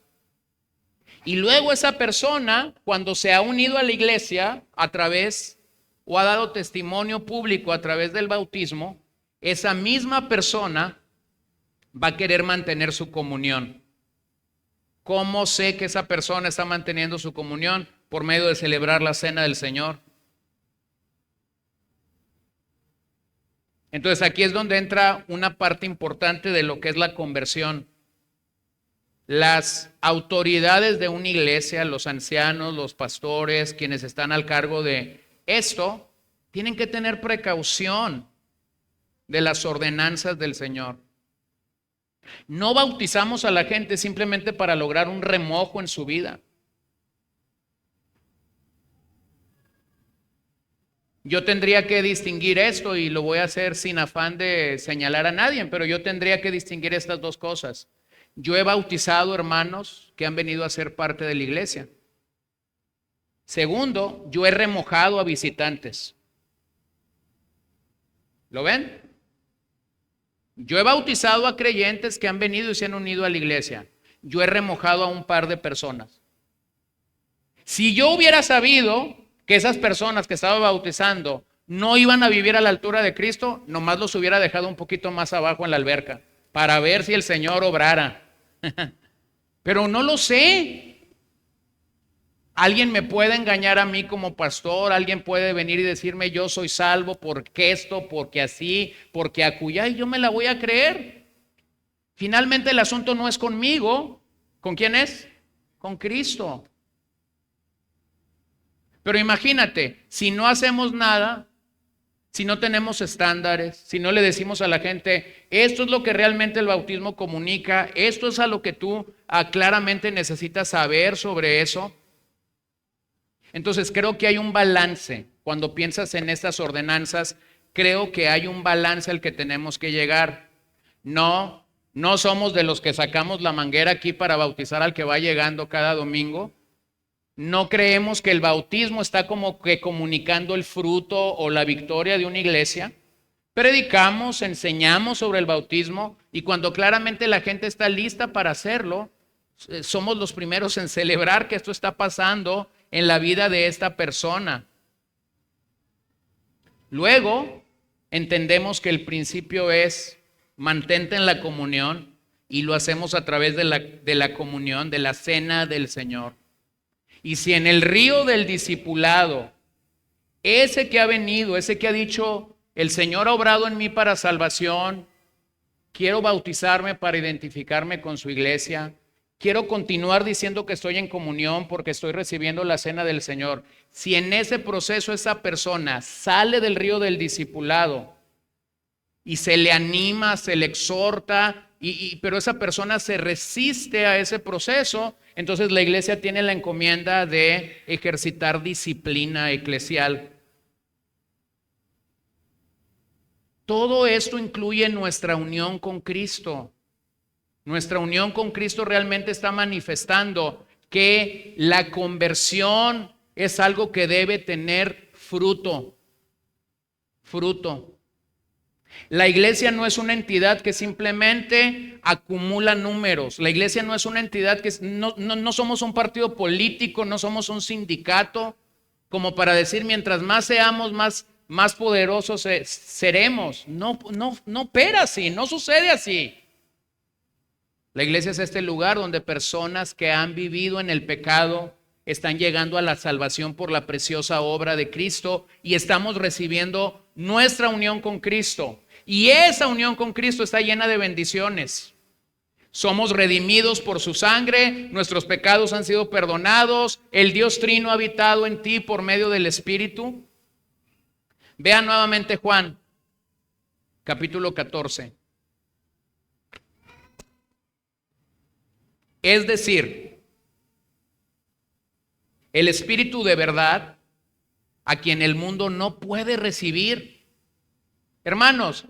Y luego esa persona, cuando se ha unido a la iglesia a través o ha dado testimonio público a través del bautismo, esa misma persona va a querer mantener su comunión. ¿Cómo sé que esa persona está manteniendo su comunión? Por medio de celebrar la cena del Señor. Entonces aquí es donde entra una parte importante de lo que es la conversión. Las autoridades de una iglesia, los ancianos, los pastores, quienes están al cargo de esto, tienen que tener precaución de las ordenanzas del Señor. No bautizamos a la gente simplemente para lograr un remojo en su vida. Yo tendría que distinguir esto y lo voy a hacer sin afán de señalar a nadie, pero yo tendría que distinguir estas dos cosas. Yo he bautizado hermanos que han venido a ser parte de la iglesia. Segundo, yo he remojado a visitantes. ¿Lo ven? Yo he bautizado a creyentes que han venido y se han unido a la iglesia. Yo he remojado a un par de personas. Si yo hubiera sabido que esas personas que estaba bautizando no iban a vivir a la altura de Cristo, nomás los hubiera dejado un poquito más abajo en la alberca para ver si el Señor obrara. Pero no lo sé. Alguien me puede engañar a mí como pastor, alguien puede venir y decirme yo soy salvo porque esto, porque así, porque acullá, y yo me la voy a creer. Finalmente el asunto no es conmigo. ¿Con quién es? Con Cristo. Pero imagínate, si no hacemos nada, si no tenemos estándares, si no le decimos a la gente, esto es lo que realmente el bautismo comunica, esto es a lo que tú claramente necesitas saber sobre eso. Entonces creo que hay un balance. Cuando piensas en estas ordenanzas, creo que hay un balance al que tenemos que llegar. No somos de los que sacamos la manguera aquí para bautizar al que va llegando cada domingo. No creemos que el bautismo está como que comunicando el fruto o la victoria de una iglesia. Predicamos, enseñamos sobre el bautismo y cuando claramente la gente está lista para hacerlo, somos los primeros en celebrar que esto está pasando en la vida de esta persona. Luego, entendemos que el principio es mantente en la comunión y lo hacemos a través de la comunión, de la cena del Señor. Y si en el río del discipulado, ese que ha venido, ese que ha dicho, el Señor ha obrado en mí para salvación, quiero bautizarme para identificarme con su iglesia, quiero continuar diciendo que estoy en comunión porque estoy recibiendo la cena del Señor. Si en ese proceso esa persona sale del río del discipulado y se le anima, se le exhorta, pero esa persona se resiste a ese proceso, entonces la iglesia tiene la encomienda de ejercitar disciplina eclesial. Todo esto incluye nuestra unión con Cristo. Nuestra unión con Cristo realmente está manifestando que la conversión es algo que debe tener fruto. Fruto. La iglesia no es una entidad que simplemente acumula números. La iglesia no es una entidad que no somos un partido político, no somos un sindicato, como para decir mientras más seamos, más poderosos seremos. No opera así, no sucede así. La iglesia es este lugar donde personas que han vivido en el pecado están llegando a la salvación por la preciosa obra de Cristo y estamos recibiendo nuestra unión con Cristo. Y esa unión con Cristo está llena de bendiciones. Somos redimidos por su sangre, nuestros pecados han sido perdonados, el Dios Trino ha habitado en ti por medio del Espíritu. Vean nuevamente Juan, capítulo 14. Es decir, el Espíritu de verdad, a quien el mundo no puede recibir. Hermanos,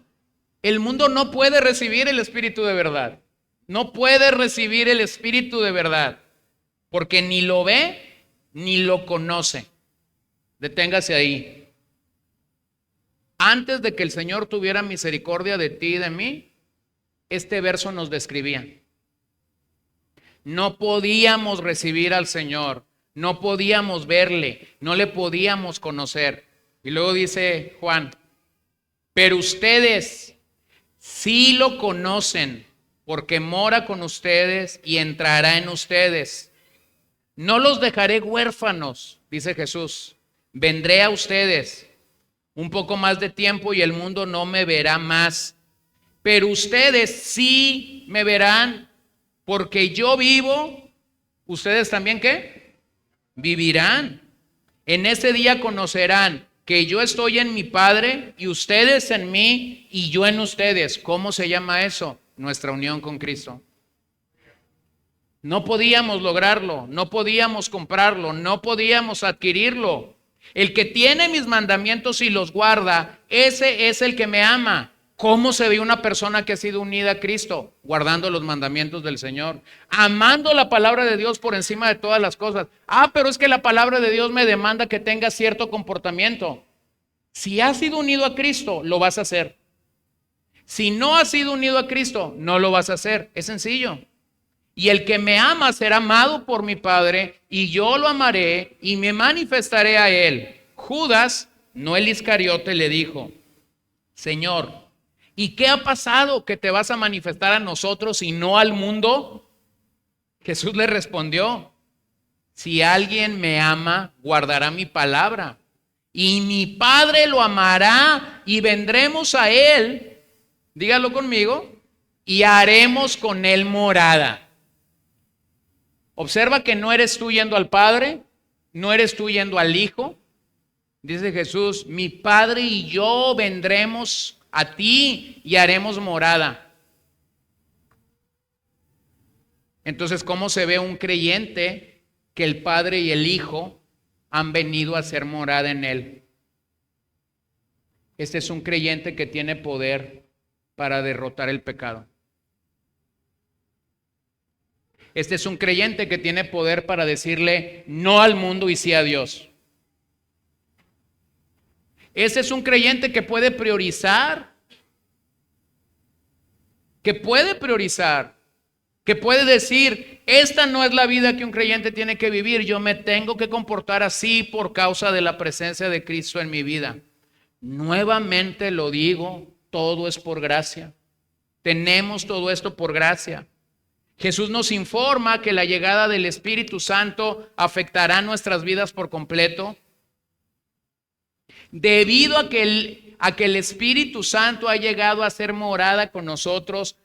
el mundo no puede recibir el Espíritu de verdad. No puede recibir el Espíritu de verdad, porque ni lo ve ni lo conoce. Deténgase ahí. Antes de que el Señor tuviera misericordia de ti y de mí, este verso nos describía. No podíamos recibir al Señor, no podíamos verle, no le podíamos conocer. Y luego dice Juan, pero ustedes sí lo conocen, porque mora con ustedes y entrará en ustedes. No los dejaré huérfanos, dice Jesús, vendré a ustedes un poco más de tiempo y el mundo no me verá más. Pero ustedes sí me verán, porque yo vivo, ¿ustedes también qué? Vivirán. En ese día conocerán que yo estoy en mi Padre y ustedes en mí y yo en ustedes. ¿Cómo se llama eso? Nuestra unión con Cristo. No podíamos lograrlo, no podíamos comprarlo, no podíamos adquirirlo. El que tiene mis mandamientos y los guarda, ese es el que me ama. ¿Cómo se ve una persona que ha sido unida a Cristo? Guardando los mandamientos del Señor, amando la palabra de Dios por encima de todas las cosas. Pero es que la palabra de Dios me demanda que tenga cierto comportamiento. Si has sido unido a Cristo, lo vas a hacer. Si no has sido unido a Cristo, no lo vas a hacer. Es sencillo. Y el que me ama será amado por mi Padre, y yo lo amaré y me manifestaré a él. Judas, no el Iscariote, le dijo, Señor, ¿y qué ha pasado que te vas a manifestar a nosotros y no al mundo? Jesús le respondió, Si alguien me ama, guardará mi palabra. Y mi Padre lo amará y vendremos a él, dígalo conmigo, y haremos con él morada. Observa que no eres tú yendo al Padre, no eres tú yendo al Hijo. Dice Jesús, mi Padre y yo vendremos a ti y haremos morada. Entonces, ¿cómo se ve un creyente que el Padre y el Hijo han venido a hacer morada en él? Este es un creyente que tiene poder para derrotar el pecado. Este es un creyente que tiene poder para decirle no al mundo y sí a Dios. Este es un creyente que puede priorizar, que puede decir, esta no es la vida que un creyente tiene que vivir, yo me tengo que comportar así por causa de la presencia de Cristo en mi vida. Nuevamente lo digo, todo es por gracia. Tenemos todo esto por gracia. Jesús nos informa que la llegada del Espíritu Santo afectará nuestras vidas por completo. Debido a que el Espíritu Santo ha llegado a ser morada con nosotros,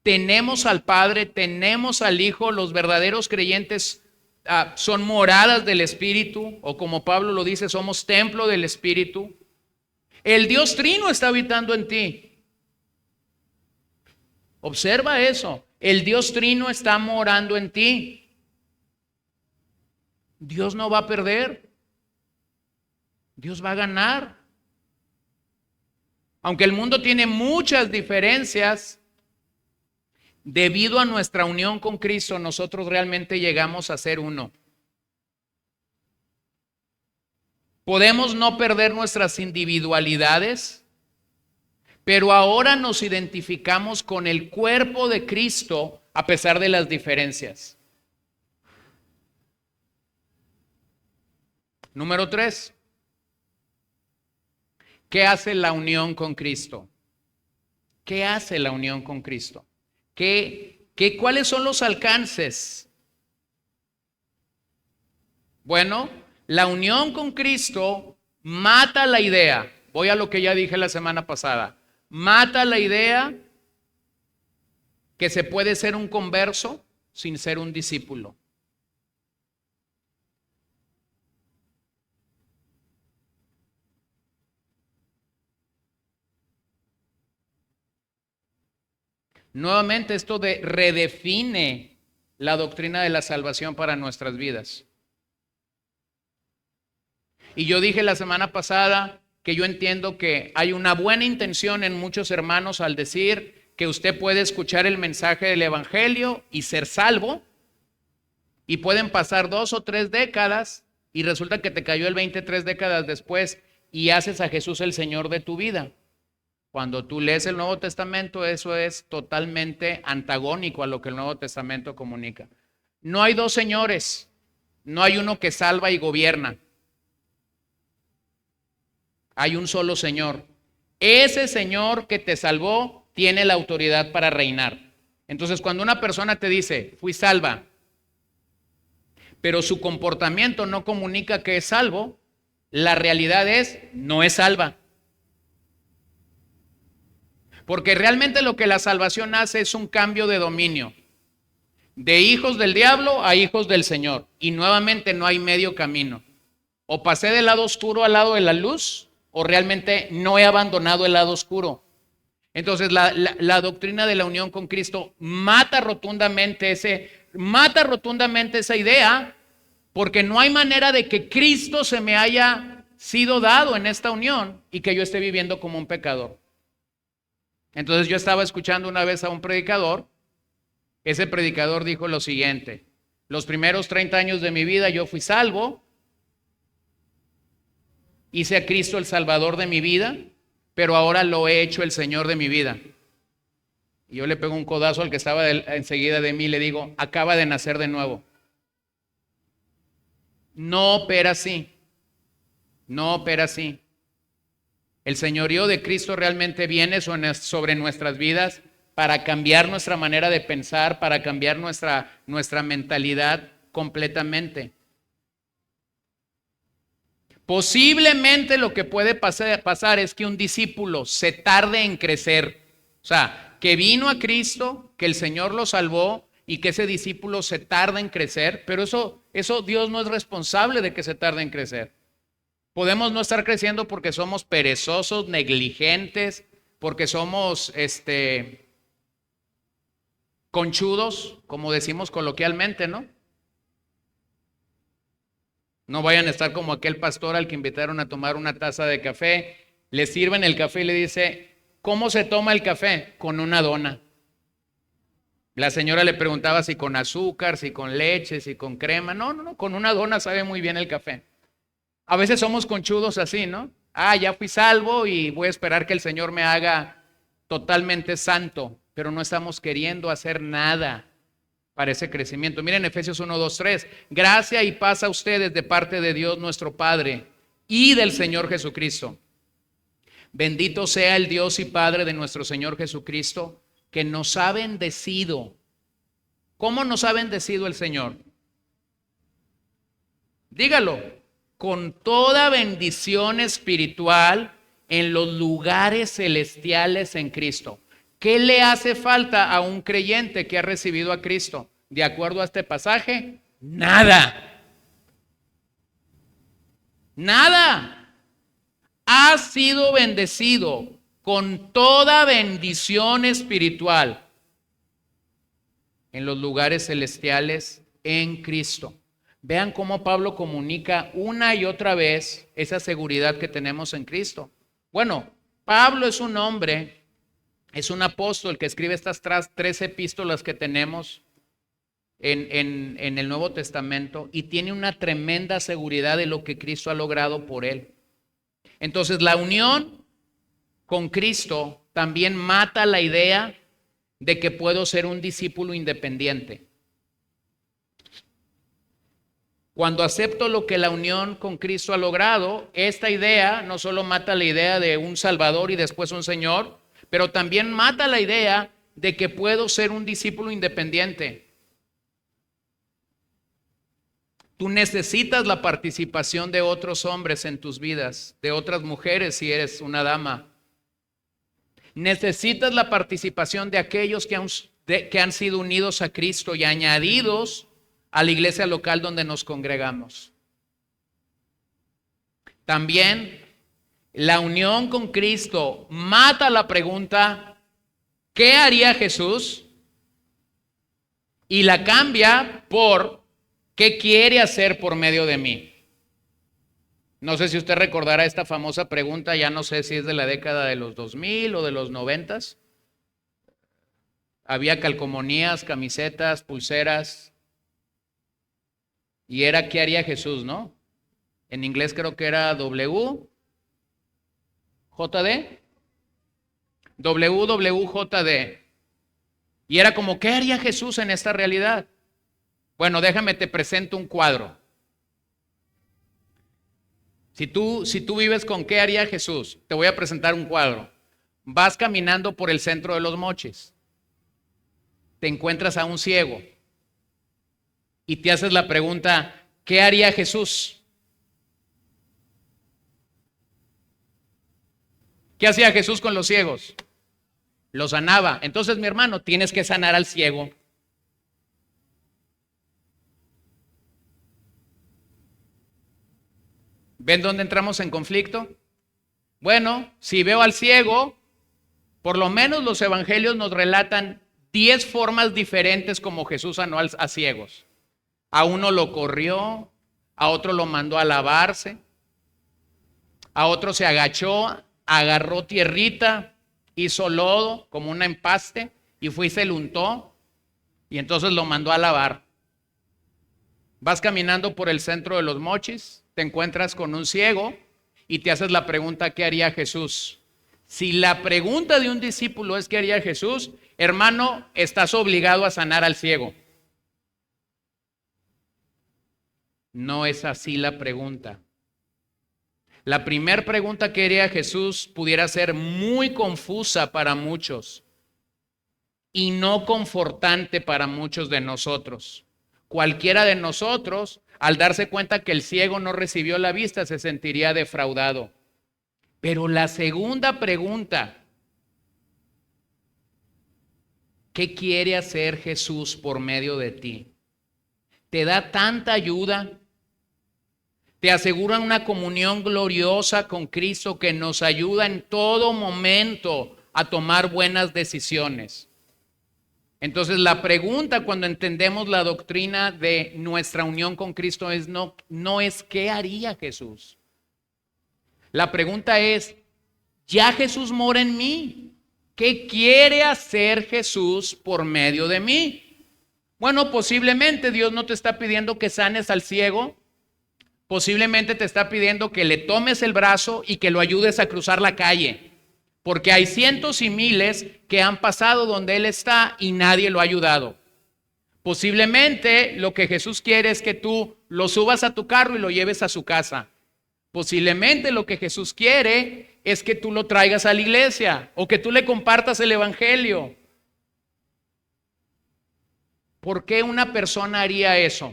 tenemos al Padre, tenemos al Hijo. Los verdaderos creyentes son moradas del Espíritu, o como Pablo lo dice, somos templo del Espíritu. El Dios Trino está habitando en ti. Observa eso. El Dios Trino está morando en ti. Dios no va a perder. Dios va a ganar. Aunque el mundo tiene muchas diferencias, debido a nuestra unión con Cristo, nosotros realmente llegamos a ser uno. Podemos no perder nuestras individualidades, pero ahora nos identificamos con el cuerpo de Cristo a pesar de las diferencias. Número 3. ¿Qué hace la unión con Cristo? ¿Qué hace la unión con Cristo? ¿Cuáles son los alcances? Bueno, la unión con Cristo mata la idea. Voy a lo que ya dije la semana pasada. Mata la idea que se puede ser un converso sin ser un discípulo. Nuevamente, esto redefine la doctrina de la salvación para nuestras vidas. Y yo dije la semana pasada que yo entiendo que hay una buena intención en muchos hermanos al decir que usted puede escuchar el mensaje del Evangelio y ser salvo, y pueden pasar 2 o 3 décadas y resulta que te cayó el 20 3 décadas después y haces a Jesús el Señor de tu vida. Cuando tú lees el Nuevo Testamento, eso es totalmente antagónico a lo que el Nuevo Testamento comunica. No hay dos señores, no hay uno que salva y gobierna. Hay un solo Señor. Ese Señor que te salvó tiene la autoridad para reinar. Entonces, cuando una persona te dice, fui salva, pero su comportamiento no comunica que es salvo, la realidad es, no es salva. Porque realmente lo que la salvación hace es un cambio de dominio. De hijos del diablo a hijos del Señor. Y nuevamente no hay medio camino. O pasé del lado oscuro al lado de la luz, o realmente no he abandonado el lado oscuro. Entonces la doctrina de la unión con Cristo mata rotundamente esa idea, porque no hay manera de que Cristo se me haya sido dado en esta unión y que yo esté viviendo como un pecador. Entonces yo estaba escuchando una vez a un predicador. Ese predicador dijo lo siguiente: los primeros 30 años de mi vida yo fui salvo, hice a Cristo el Salvador de mi vida, pero ahora lo he hecho el Señor de mi vida. Y yo le pego un codazo al que estaba enseguida de mí y le digo, acaba de nacer de nuevo. No opera así. No opera así. El señorío de Cristo realmente viene sobre nuestras vidas para cambiar nuestra manera de pensar, para cambiar nuestra mentalidad completamente. Posiblemente lo que puede pasar es que un discípulo se tarde en crecer. O sea, que vino a Cristo, que el Señor lo salvó y que ese discípulo se tarda en crecer, pero eso Dios no es responsable de que se tarde en crecer. Podemos no estar creciendo porque somos perezosos, negligentes, porque somos conchudos, como decimos coloquialmente, ¿no? No vayan a estar como aquel pastor al que invitaron a tomar una taza de café, le sirven el café y le dice, ¿cómo se toma el café? Con una dona. La señora le preguntaba si con azúcar, si con leche, si con crema. No, con una dona sabe muy bien el café. A veces somos conchudos así, ¿no? Ya fui salvo y voy a esperar que el Señor me haga totalmente santo, pero no estamos queriendo hacer nada para ese crecimiento. Miren Efesios 1, 2, 3. Gracia y paz a ustedes de parte de Dios nuestro Padre y del Señor Jesucristo. Bendito sea el Dios y Padre de nuestro Señor Jesucristo, que nos ha bendecido. ¿Cómo nos ha bendecido el Señor? Dígalo, con toda bendición espiritual en los lugares celestiales en Cristo. ¿Qué le hace falta a un creyente que ha recibido a Cristo? De acuerdo a este pasaje, nada. Nada. Ha sido bendecido con toda bendición espiritual en los lugares celestiales en Cristo. Vean cómo Pablo comunica una y otra vez esa seguridad que tenemos en Cristo. Bueno, Pablo es un hombre, es un apóstol que escribe estas 3 epístolas que tenemos en el Nuevo Testamento y tiene una tremenda seguridad de lo que Cristo ha logrado por él. Entonces, la unión con Cristo también mata la idea de que puedo ser un discípulo independiente. Cuando acepto lo que la unión con Cristo ha logrado, esta idea no solo mata la idea de un Salvador y después un Señor, pero también mata la idea de que puedo ser un discípulo independiente. Tú necesitas la participación de otros hombres en tus vidas, de otras mujeres si eres una dama. Necesitas la participación de aquellos que han sido unidos a Cristo y añadidos a la iglesia local donde nos congregamos. También la unión con Cristo mata la pregunta, ¿qué haría Jesús? Y la cambia por, ¿qué quiere hacer por medio de mí? No sé si usted recordará esta famosa pregunta, ya no sé si es de la década de los 2000 o de los 90. Había calcomanías, camisetas, pulseras. Y era, ¿qué haría Jesús, no? En inglés creo que era WJD. WWJD. Y era como, ¿qué haría Jesús en esta realidad? Bueno, déjame te presento un cuadro. Si tú vives con ¿qué haría Jesús? Te voy a presentar un cuadro. Vas caminando por el centro de Los Mochis. Te encuentras a un ciego. Y te haces la pregunta, ¿qué haría Jesús? ¿Qué hacía Jesús con los ciegos? Los sanaba. Entonces, mi hermano, tienes que sanar al ciego. ¿Ven dónde entramos en conflicto? Bueno, si veo al ciego, por lo menos los evangelios nos relatan 10 formas diferentes como Jesús sanó a ciegos. A uno lo corrió, a otro lo mandó a lavarse, a otro se agachó, agarró tierrita, hizo lodo como un empaste y fue y se lo untó y entonces lo mandó a lavar. Vas caminando por el centro de Los Mochis, te encuentras con un ciego y te haces la pregunta, ¿qué haría Jesús? Si la pregunta de un discípulo es ¿qué haría Jesús? Hermano, estás obligado a sanar al ciego. No es así la pregunta. La primera pregunta que haría Jesús pudiera ser muy confusa para muchos y no confortante para muchos de nosotros. Cualquiera de nosotros, al darse cuenta que el ciego no recibió la vista, se sentiría defraudado. Pero la segunda pregunta, ¿qué quiere hacer Jesús por medio de ti? ¿Te da tanta ayuda? ¿Te asegura una comunión gloriosa con Cristo que nos ayuda en todo momento a tomar buenas decisiones? Entonces la pregunta cuando entendemos la doctrina de nuestra unión con Cristo es no es ¿qué haría Jesús? La pregunta es, ¿ya Jesús mora en mí? ¿Qué quiere hacer Jesús por medio de mí? Bueno, posiblemente Dios no te está pidiendo que sanes al ciego. Posiblemente te está pidiendo que le tomes el brazo y que lo ayudes a cruzar la calle. Porque hay cientos y miles que han pasado donde Él está y nadie lo ha ayudado. Posiblemente lo que Jesús quiere es que tú lo subas a tu carro y lo lleves a su casa. Posiblemente lo que Jesús quiere es que tú lo traigas a la iglesia o que tú le compartas el evangelio. ¿Por qué una persona haría eso?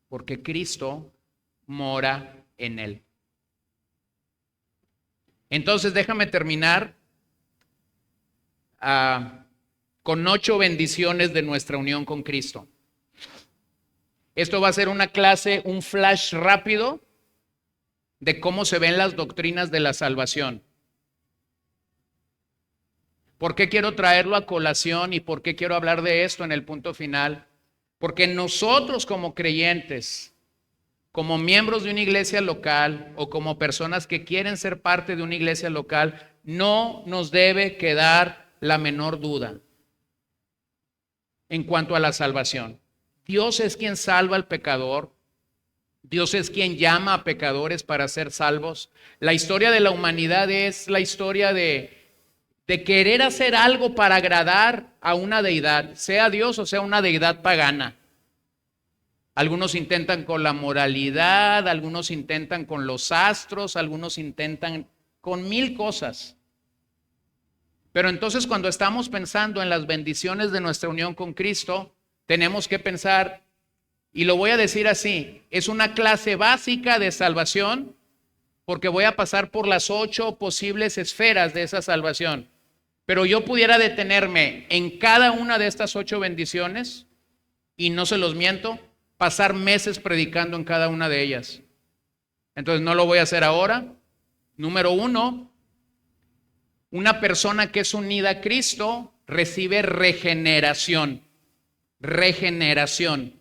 Porque Cristo mora en él. Entonces déjame terminar con 8 bendiciones de nuestra unión con Cristo. Esto va a ser una clase, un flash rápido de cómo se ven las doctrinas de la salvación. ¿Por qué quiero traerlo a colación y por qué quiero hablar de esto en el punto final? Porque nosotros como creyentes, como miembros de una iglesia local o como personas que quieren ser parte de una iglesia local, no nos debe quedar la menor duda en cuanto a la salvación. Dios es quien salva al pecador. Dios es quien llama a pecadores para ser salvos. La historia de la humanidad es la historia de querer hacer algo para agradar a una deidad, sea Dios o sea una deidad pagana. Algunos intentan con la moralidad, algunos intentan con los astros, algunos intentan con 1000 cosas. Pero entonces cuando estamos pensando en las bendiciones de nuestra unión con Cristo, tenemos que pensar, y lo voy a decir así, es una clase básica de salvación, porque voy a pasar por las 8 posibles esferas de esa salvación. Pero yo pudiera detenerme en cada una de estas 8 bendiciones, y no se los miento, pasar meses predicando en cada una de ellas. Entonces no lo voy a hacer ahora. Número 1, una persona que es unida a Cristo recibe regeneración. Regeneración.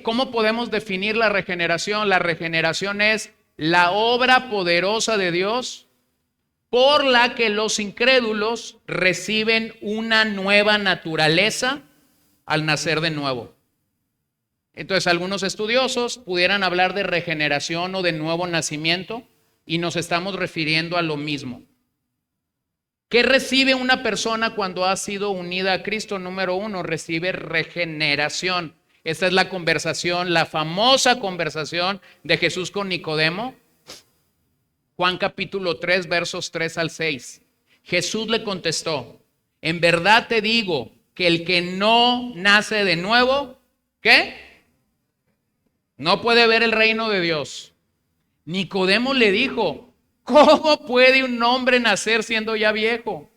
¿Cómo podemos definir la regeneración? La regeneración es la obra poderosa de Dios por la que los incrédulos reciben una nueva naturaleza al nacer de nuevo. Entonces, algunos estudiosos pudieran hablar de regeneración o de nuevo nacimiento y nos estamos refiriendo a lo mismo. ¿Qué recibe una persona cuando ha sido unida a Cristo? Número 1, recibe regeneración. Esta es la conversación, la famosa conversación de Jesús con Nicodemo. Juan capítulo 3, versos 3 al 6. Jesús le contestó, en verdad te digo que el que no nace de nuevo, ¿qué? No puede ver el reino de Dios. Nicodemo le dijo, ¿cómo puede un hombre nacer siendo ya viejo?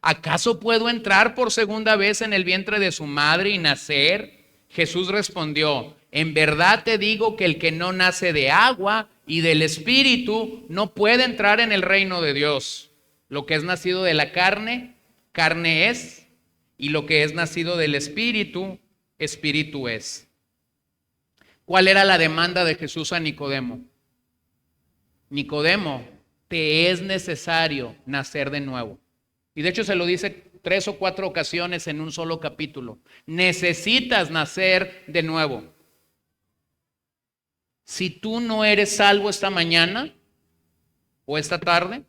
¿Acaso puedo entrar por segunda vez en el vientre de su madre y nacer? Jesús respondió, en verdad te digo que el que no nace de agua y del Espíritu no puede entrar en el reino de Dios. Lo que es nacido de la carne, carne es, y lo que es nacido del Espíritu, Espíritu es. ¿Cuál era la demanda de Jesús a Nicodemo? Nicodemo, te es necesario nacer de nuevo. Y de hecho se lo dice 3 o 4 ocasiones en un solo capítulo. Necesitas nacer de nuevo. Si tú no eres salvo esta mañana o esta tarde,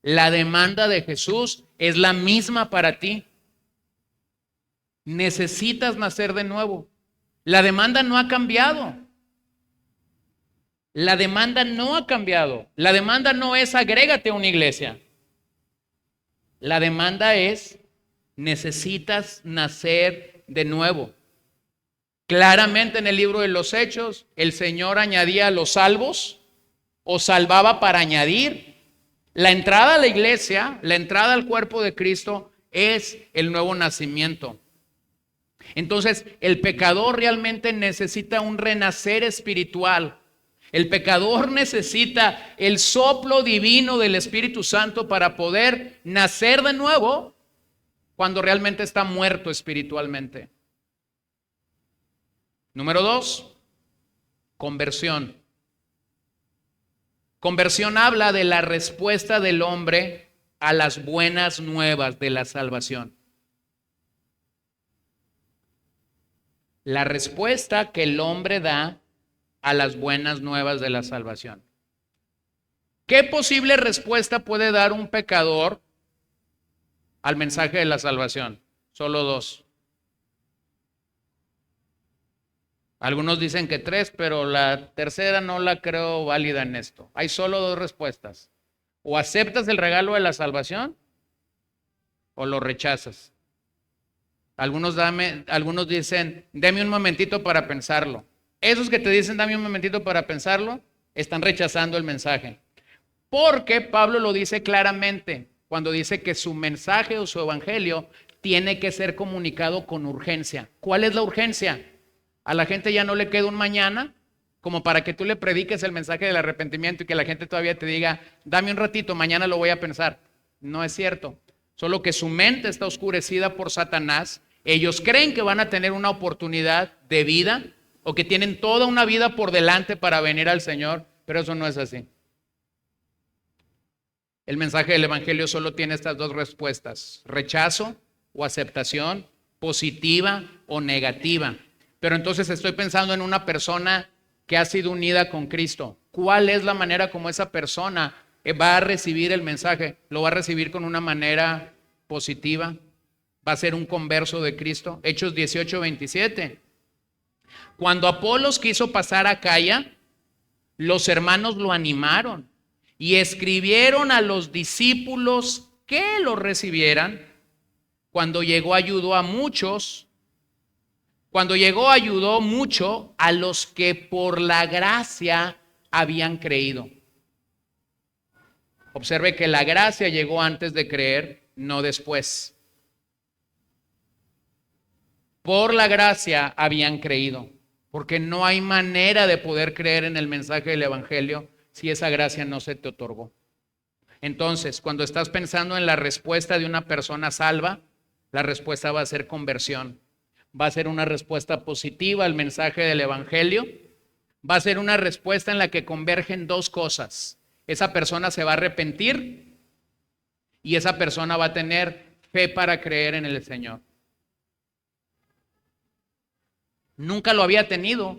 la demanda de Jesús es la misma para ti. Necesitas nacer de nuevo. La demanda no ha cambiado. La demanda no ha cambiado. La demanda no es agrégate a una iglesia. La demanda es necesitas nacer de nuevo. Claramente en el libro de los Hechos, el Señor añadía a los salvos o salvaba para añadir. La entrada a la iglesia, la entrada al cuerpo de Cristo es el nuevo nacimiento. Entonces, el pecador realmente necesita un renacer espiritual. El pecador necesita el soplo divino del Espíritu Santo para poder nacer de nuevo cuando realmente está muerto espiritualmente. Número 2, conversión. Conversión habla de la respuesta del hombre a las buenas nuevas de la salvación. La respuesta que el hombre da a las buenas nuevas de la salvación. ¿Qué posible respuesta puede dar un pecador al mensaje de la salvación? Solo 2. Algunos dicen que 3, pero la tercera no la creo válida en esto. Hay solo 2 respuestas. O aceptas el regalo de la salvación o lo rechazas. Algunos dicen, deme un momentito para pensarlo. Esos que te dicen, dame un momentito para pensarlo, están rechazando el mensaje. Porque Pablo lo dice claramente cuando dice que su mensaje o su evangelio tiene que ser comunicado con urgencia. ¿Cuál es la urgencia? A la gente ya no le queda un mañana como para que tú le prediques el mensaje del arrepentimiento y que la gente todavía te diga, dame un ratito, mañana lo voy a pensar. No es cierto. Solo que su mente está oscurecida por Satanás. Ellos creen que van a tener una oportunidad de vida o que tienen toda una vida por delante para venir al Señor, pero eso no es así. El mensaje del evangelio solo tiene estas 2 respuestas: rechazo o aceptación, positiva o negativa. Pero entonces estoy pensando en una persona que ha sido unida con Cristo. ¿Cuál es la manera como esa persona va a recibir el mensaje? ¿Lo va a recibir con una manera positiva? ¿Va a ser un converso de Cristo? Hechos 18:27. Cuando Apolos quiso pasar a Acaya, los hermanos lo animaron y escribieron a los discípulos que lo recibieran. Cuando llegó, ayudó a muchos. Cuando llegó, ayudó mucho a los que por la gracia habían creído. Observe que la gracia llegó antes de creer, no después. Por la gracia habían creído, porque no hay manera de poder creer en el mensaje del evangelio si esa gracia no se te otorgó. Entonces, cuando estás pensando en la respuesta de una persona salva, la respuesta va a ser conversión. Va a ser una respuesta positiva al mensaje del evangelio. Va a ser una respuesta en la que convergen 2 cosas. Esa persona se va a arrepentir y esa persona va a tener fe para creer en el Señor. Nunca lo había tenido.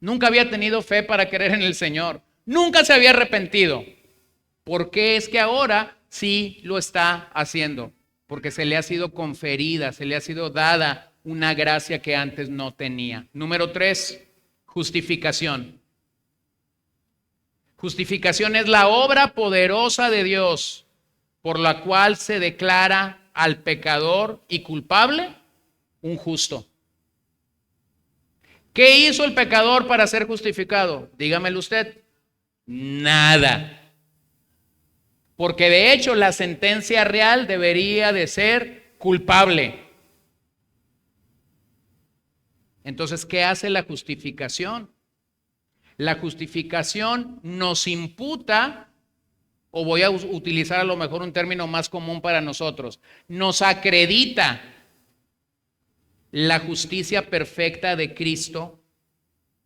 Nunca había tenido fe para creer en el Señor. Nunca se había arrepentido. ¿Por qué es que ahora sí lo está haciendo? Porque se le ha sido conferida, se le ha sido dada una gracia que antes no tenía. Número 3, justificación. Justificación es la obra poderosa de Dios por la cual se declara al pecador y culpable un justo. ¿Qué hizo el pecador para ser justificado? Dígamelo usted. Nada. Porque de hecho la sentencia real debería de ser culpable. Entonces, ¿qué hace la justificación? La justificación nos imputa, o voy a utilizar a lo mejor un término más común para nosotros, nos acredita la justicia perfecta de Cristo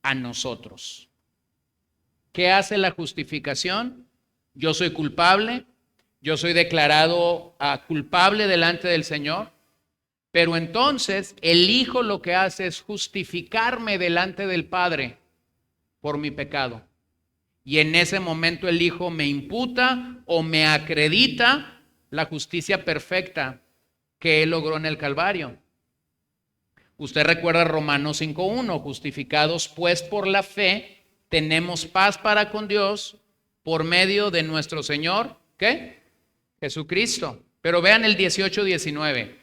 a nosotros. ¿Qué hace la justificación? Yo soy culpable, yo soy declarado culpable delante del Señor, pero entonces el Hijo lo que hace es justificarme delante del Padre por mi pecado. Y en ese momento el Hijo me imputa o me acredita la justicia perfecta que Él logró en el Calvario. Usted recuerda Romanos 5:1, justificados pues por la fe, tenemos paz para con Dios por medio de nuestro Señor, ¿qué? Jesucristo. Pero vean el 18-19.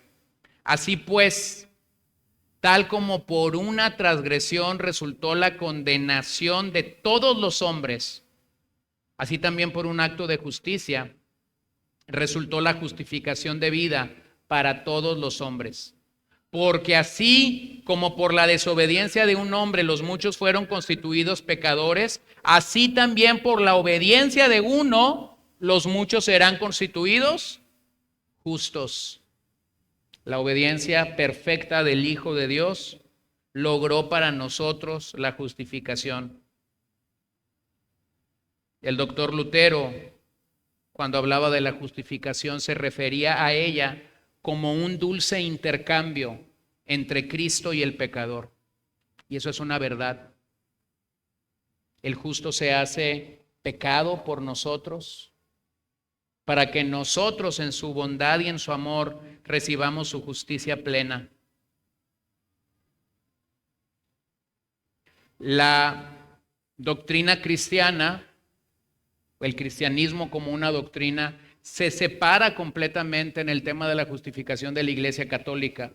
Así pues, tal como por una transgresión resultó la condenación de todos los hombres, así también por un acto de justicia resultó la justificación de vida para todos los hombres. Porque así como por la desobediencia de un hombre los muchos fueron constituidos pecadores, así también por la obediencia de uno los muchos serán constituidos justos. La obediencia perfecta del Hijo de Dios logró para nosotros la justificación. El doctor Lutero, cuando hablaba de la justificación, se refería a ella como un dulce intercambio entre Cristo y el pecador. Y eso es una verdad. El justo se hace pecado por nosotros, para que nosotros en su bondad y en su amor recibamos su justicia plena. La doctrina cristiana, el cristianismo como una doctrina, se separa completamente en el tema de la justificación de la Iglesia Católica.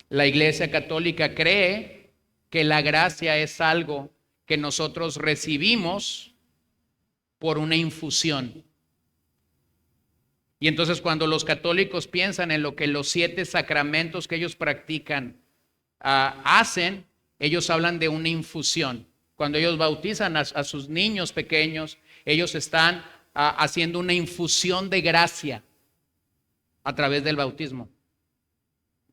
La Iglesia Católica cree que la gracia es algo que nosotros recibimos por una infusión. Y entonces cuando los católicos piensan en lo que los 7 sacramentos que ellos practican hacen, ellos hablan de una infusión. Cuando ellos bautizan a sus niños pequeños, ellos están haciendo una infusión de gracia a través del bautismo.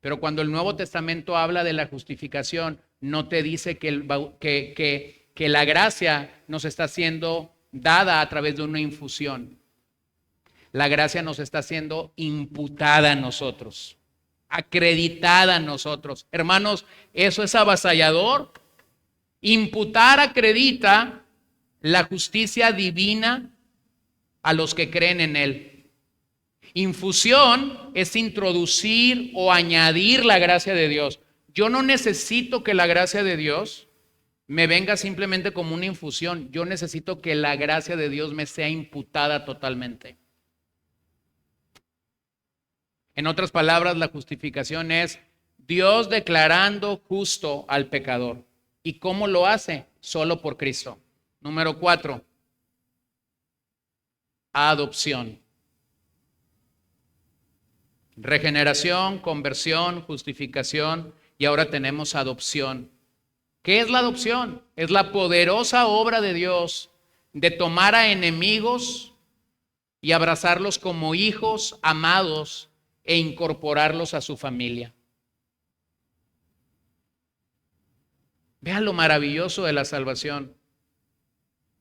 Pero cuando el Nuevo Testamento habla de la justificación, no te dice que la gracia nos está siendo dada a través de una infusión. La gracia nos está siendo imputada a nosotros, acreditada a nosotros. Hermanos, eso es avasallador. Imputar acredita la justicia divina a los que creen en él. Infusión es introducir o añadir la gracia de Dios. Yo no necesito que la gracia de Dios me venga simplemente como una infusión. Yo necesito que la gracia de Dios me sea imputada totalmente. En otras palabras, la justificación es Dios declarando justo al pecador. ¿Y cómo lo hace? Solo por Cristo. Número 4, adopción. Regeneración, conversión, justificación y ahora tenemos adopción. ¿Qué es la adopción? Es la poderosa obra de Dios de tomar a enemigos y abrazarlos como hijos amados e incorporarlos a su familia. Vean lo maravilloso de la salvación.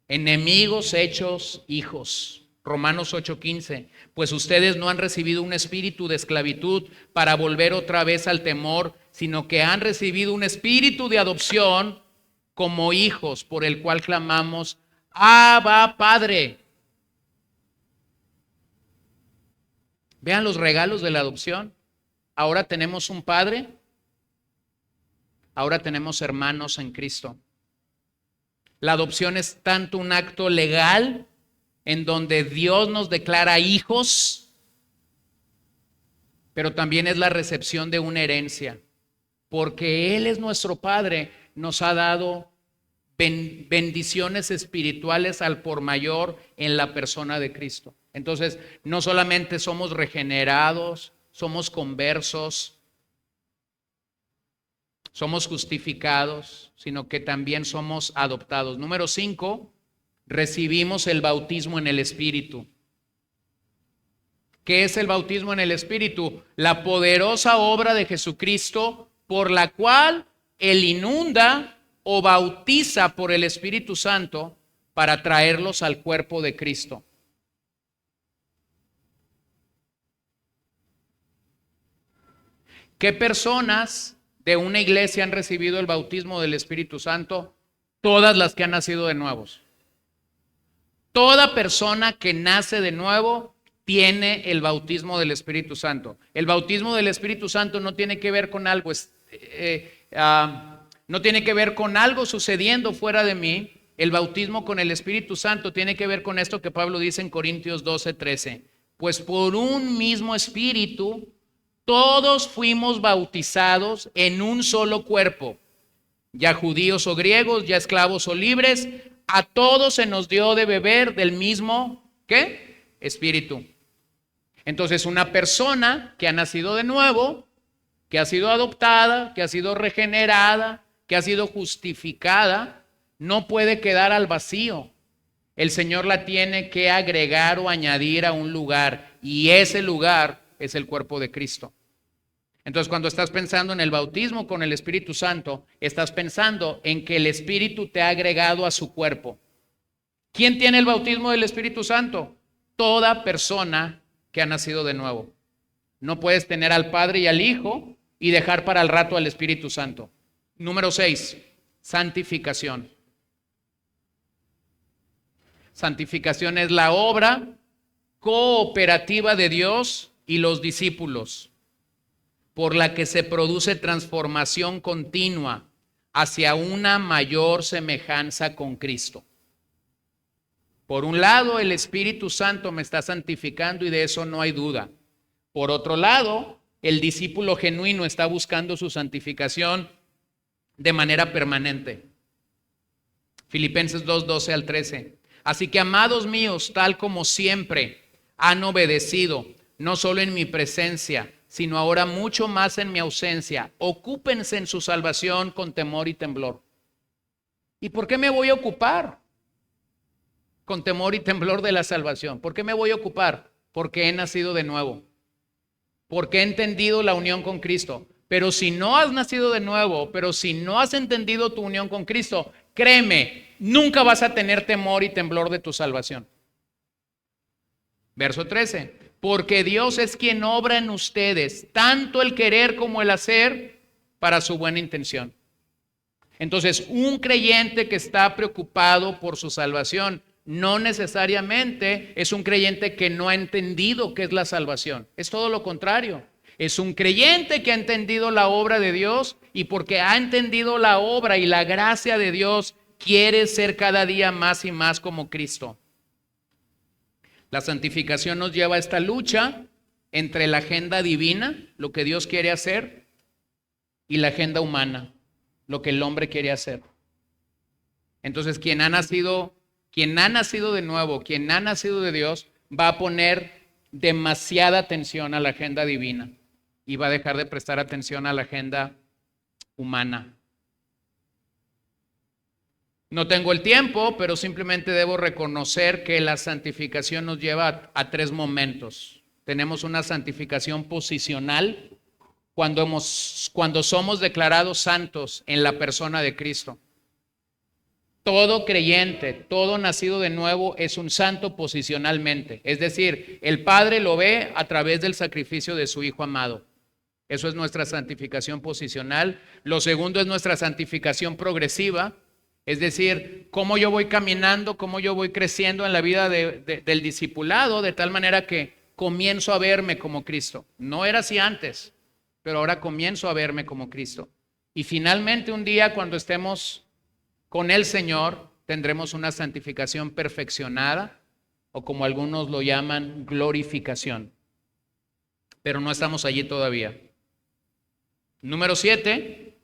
Enemigos hechos hijos. Romanos 8:15. Pues ustedes no han recibido un espíritu de esclavitud para volver otra vez al temor, sino que han recibido un espíritu de adopción como hijos, por el cual clamamos, Abba, Padre. Vean los regalos de la adopción. Ahora tenemos un Padre. Ahora tenemos hermanos en Cristo. La adopción es tanto un acto legal en donde Dios nos declara hijos, pero también es la recepción de una herencia. Porque Él es nuestro Padre, nos ha dado bendiciones espirituales al por mayor en la persona de Cristo. Entonces, no solamente somos regenerados, somos conversos, somos justificados, sino que también somos adoptados. Número 5, recibimos el bautismo en el Espíritu. ¿Qué es el bautismo en el Espíritu? La poderosa obra de Jesucristo por la cual Él inunda o bautiza por el Espíritu Santo para traerlos al cuerpo de Cristo. ¿Qué personas de una iglesia han recibido el bautismo del Espíritu Santo? Todas las que han nacido de nuevos. Toda persona que nace de nuevo tiene el bautismo del Espíritu Santo. El bautismo del Espíritu Santo no tiene que ver con algo, no tiene que ver con algo sucediendo fuera de mí. El bautismo con el Espíritu Santo tiene que ver con esto que Pablo dice en Corintios 12:13. Pues por un mismo Espíritu todos fuimos bautizados en un solo cuerpo, ya judíos o griegos, ya esclavos o libres, a todos se nos dio de beber del mismo, ¿qué? Espíritu. Entonces, una persona que ha nacido de nuevo, que ha sido adoptada, que ha sido regenerada, que ha sido justificada, no puede quedar al vacío. El Señor la tiene que agregar o añadir a un lugar, y ese lugar es el cuerpo de Cristo. Entonces, cuando estás pensando en el bautismo con el Espíritu Santo, estás pensando en que el Espíritu te ha agregado a su cuerpo. ¿Quién tiene el bautismo del Espíritu Santo? Toda persona que ha nacido de nuevo. No puedes tener al Padre y al Hijo y dejar para el rato al Espíritu Santo. Número 6, santificación. Santificación es la obra cooperativa de Dios y los discípulos, por la que se produce transformación continua hacia una mayor semejanza con Cristo. Por un lado, el Espíritu Santo me está santificando y de eso no hay duda. Por otro lado, el discípulo genuino está buscando su santificación de manera permanente. Filipenses 2, 12 al 13. Así que, amados míos, tal como siempre han obedecido, no solo en mi presencia, sino ahora mucho más en mi ausencia, ocúpense en su salvación con temor y temblor. ¿Y por qué me voy a ocupar con temor y temblor de la salvación? ¿Por qué me voy a ocupar? Porque he nacido de nuevo, porque he entendido la unión con Cristo. Pero si no has nacido de nuevo, pero si no has entendido tu unión con Cristo, créeme, nunca vas a tener temor y temblor de tu salvación. Verso 13. Porque Dios es quien obra en ustedes, tanto el querer como el hacer, para su buena intención. Entonces, un creyente que está preocupado por su salvación, no necesariamente es un creyente que no ha entendido qué es la salvación. Es todo lo contrario. Es un creyente que ha entendido la obra de Dios y porque ha entendido la obra y la gracia de Dios, quiere ser cada día más y más como Cristo. La santificación nos lleva a esta lucha entre la agenda divina, lo que Dios quiere hacer, y la agenda humana, lo que el hombre quiere hacer. Entonces, quien ha nacido de nuevo, quien ha nacido de Dios, va a poner demasiada atención a la agenda divina y va a dejar de prestar atención a la agenda humana. No tengo el tiempo, pero simplemente debo reconocer que la santificación nos lleva a tres momentos. Tenemos una santificación posicional cuando somos declarados santos en la persona de Cristo. Todo creyente, todo nacido de nuevo es un santo posicionalmente. Es decir, el Padre lo ve a través del sacrificio de su Hijo amado. Eso es nuestra santificación posicional. Lo segundo es nuestra santificación progresiva. Es decir, cómo yo voy caminando, cómo yo voy creciendo en la vida del discipulado, de tal manera que comienzo a verme como Cristo. No era así antes, pero ahora comienzo a verme como Cristo. Y finalmente un día cuando estemos con el Señor, tendremos una santificación perfeccionada, o como algunos lo llaman, glorificación. Pero no estamos allí todavía. Número 7,